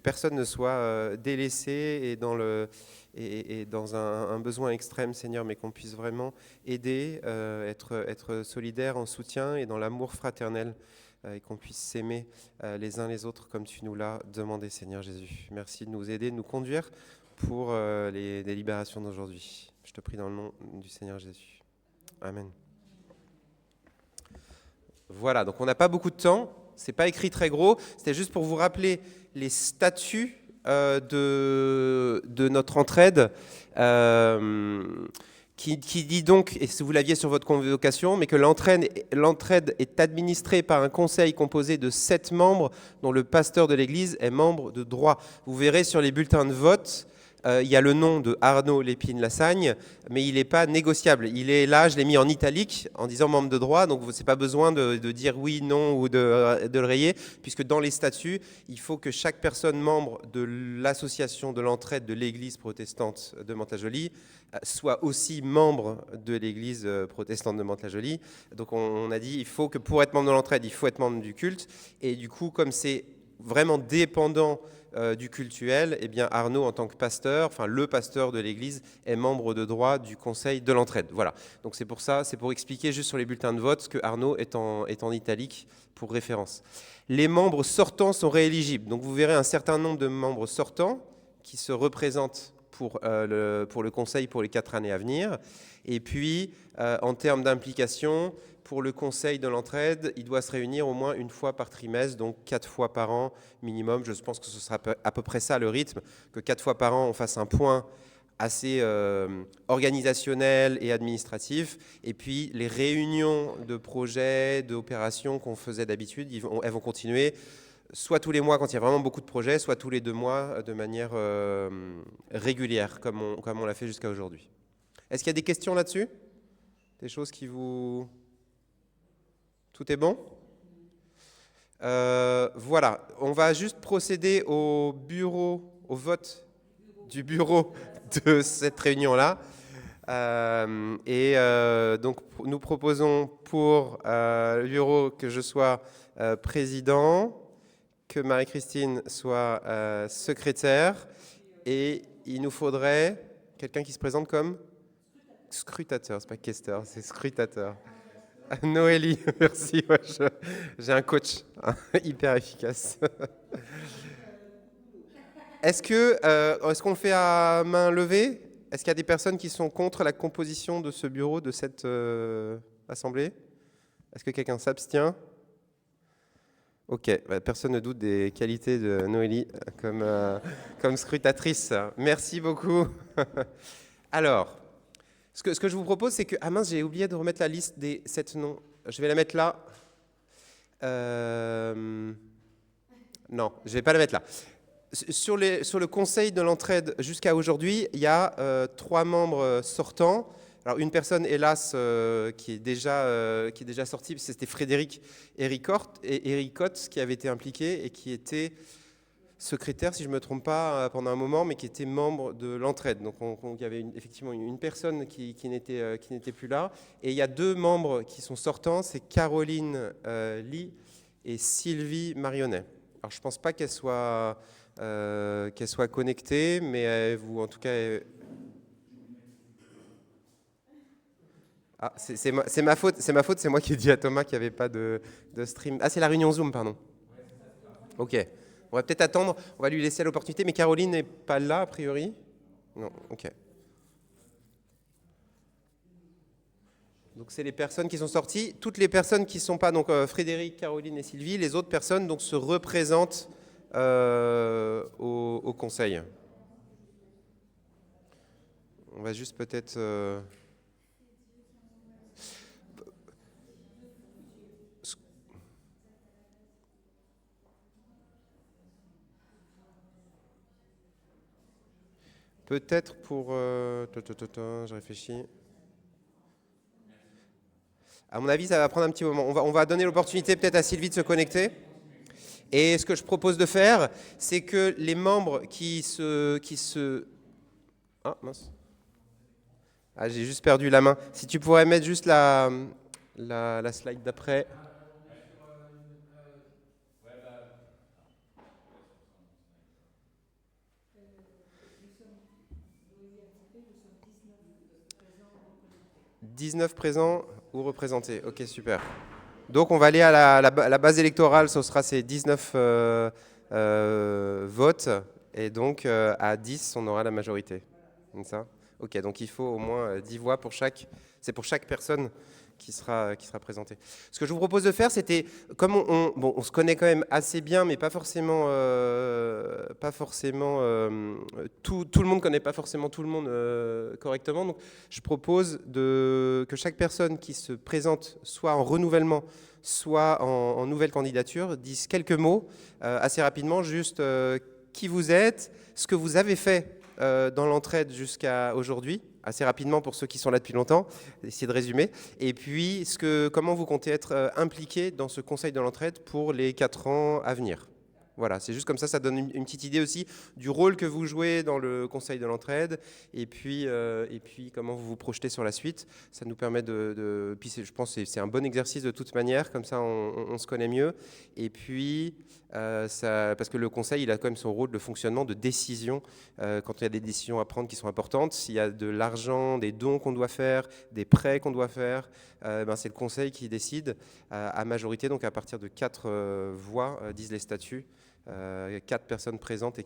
personne ne soit délaissé et dans un besoin extrême, Seigneur, mais qu'on puisse vraiment aider, être solidaire en soutien et dans l'amour fraternel, et qu'on puisse s'aimer les uns les autres comme tu nous l'as demandé, Seigneur Jésus. Merci de nous aider, de nous conduire pour les libérations d'aujourd'hui. Je te prie dans le nom du Seigneur Jésus. Amen. Voilà, donc on n'a pas beaucoup de temps, c'est pas écrit très gros, c'était juste pour vous rappeler les statuts de notre entraide, qui dit donc, et si vous l'aviez sur votre convocation, mais que l'entraide est administrée par un conseil composé de 7 membres dont le pasteur de l'Église est membre de droit. Vous verrez sur les bulletins de vote il y a le nom de Arnaud Lépine-Lassagne, mais il n'est pas négociable. Il est là, je l'ai mis en italique, en disant membre de droit, donc ce n'est pas besoin de dire oui, non ou de le rayer, puisque dans les statuts, il faut que chaque personne membre de l'association de l'entraide de l'Église protestante de Mantes-la-Jolie soit aussi membre de l'Église protestante de Mantes-la-Jolie. Donc on a dit, il faut que pour être membre de l'entraide, il faut être membre du culte, et du coup, comme c'est vraiment dépendant du cultuel, eh bien Arnaud, en tant que pasteur, enfin le pasteur de l'Église, est membre de droit du Conseil de l'entraide. Voilà. Donc c'est pour ça, c'est pour expliquer juste sur les bulletins de vote que Arnaud est en italique pour référence. Les membres sortants sont rééligibles. Donc vous verrez un certain nombre de membres sortants qui se représentent pour le Conseil pour les 4 années à venir. Et puis, en termes d'implication, pour le Conseil de l'entraide, il doit se réunir au moins une fois par trimestre, donc 4 fois par an minimum. Je pense que ce sera à peu près ça le rythme, que 4 fois par an, on fasse un point assez organisationnel et administratif. Et puis, les réunions de projets, d'opérations qu'on faisait d'habitude, elles vont continuer, soit tous les mois quand il y a vraiment beaucoup de projets, soit tous les 2 mois de manière régulière, comme on l'a fait jusqu'à aujourd'hui. Est-ce qu'il y a des questions là-dessus? Des choses qui vous... Tout est bon? Voilà, on va juste procéder au vote du bureau de cette réunion-là. Donc, nous proposons pour le bureau que je sois président, que Marie-Christine soit secrétaire, et il nous faudrait quelqu'un qui se présente comme scrutateur, c'est pas questeur, c'est scrutateur. Noélie, merci, ouais, j'ai un coach hyper efficace. Est-ce qu'on le fait à main levée? Est-ce qu'il y a des personnes qui sont contre la composition de ce bureau, de cette assemblée? Est-ce que quelqu'un s'abstient? Ok, personne ne doute des qualités de Noélie comme scrutatrice. Merci beaucoup. Alors, ce que je vous propose, c'est que... Ah mince, j'ai oublié de remettre la liste des 7 noms. Je vais la mettre là. Non, je ne vais pas la mettre là. Sur le Conseil de l'entraide jusqu'à aujourd'hui, il y a 3 membres sortants. Alors une personne, hélas, qui est déjà sortie, c'était Frédéric Héricotte qui avait été impliqué et qui était secrétaire, si je ne me trompe pas, pendant un moment, mais qui était membre de l'entraide. Donc il y avait effectivement une personne qui n'était plus là. Et il y a 2 membres qui sont sortants, c'est Caroline Lee et Sylvie Marionnet. Alors je ne pense pas qu'elle soit connectée, mais vous, en tout cas... Ah, c'est ma faute, c'est moi qui ai dit à Thomas qu'il n'y avait pas de stream. Ah, c'est la réunion Zoom, pardon. Ok. On va peut-être attendre, on va lui laisser l'opportunité, mais Caroline n'est pas là, a priori? Non, ok. Donc c'est les personnes qui sont sorties. Toutes les personnes qui ne sont pas, donc Frédéric, Caroline et Sylvie, les autres personnes donc, se représentent au conseil. On va juste peut-être... Peut-être pour... je réfléchis. À mon avis, ça va prendre un petit moment. On va donner l'opportunité peut-être à Sylvie de se connecter. Et ce que je propose de faire, c'est que les membres qui se... Ah, mince. Ah, j'ai juste perdu la main. Si tu pourrais mettre juste la slide d'après... 19 présents ou représentés. Ok, super. Donc, on va aller à la base électorale. Ce sera ces 19 votes. Et donc, à 10, on aura la majorité. Comme ça. Ok, donc il faut au moins 10 voix pour chaque... C'est pour chaque personne qui sera présentée. Ce que je vous propose de faire, c'était... Comme on se connaît quand même assez bien, mais pas forcément... tout le monde ne connaît pas forcément tout le monde correctement. Donc, je propose que chaque personne qui se présente, soit en renouvellement, soit en nouvelle candidature, dise quelques mots assez rapidement, juste qui vous êtes, ce que vous avez fait dans l'entraide jusqu'à aujourd'hui, assez rapidement pour ceux qui sont là depuis longtemps, essayer de résumer. Et puis, comment vous comptez être impliqué dans ce conseil de l'entraide pour les 4 ans à venir. Voilà, c'est juste comme ça donne une petite idée aussi du rôle que vous jouez dans le conseil de l'entraide et puis comment vous vous projetez sur la suite. Ça nous permet puis je pense que c'est un bon exercice de toute manière, comme ça on se connaît mieux. Et puis, parce que le conseil, il a quand même son rôle de fonctionnement, de décision, quand il y a des décisions à prendre qui sont importantes. S'il y a de l'argent, des dons qu'on doit faire, des prêts qu'on doit faire, c'est le conseil qui décide à majorité, donc à partir de 4 voix, disent les statuts. 4 personnes présentes et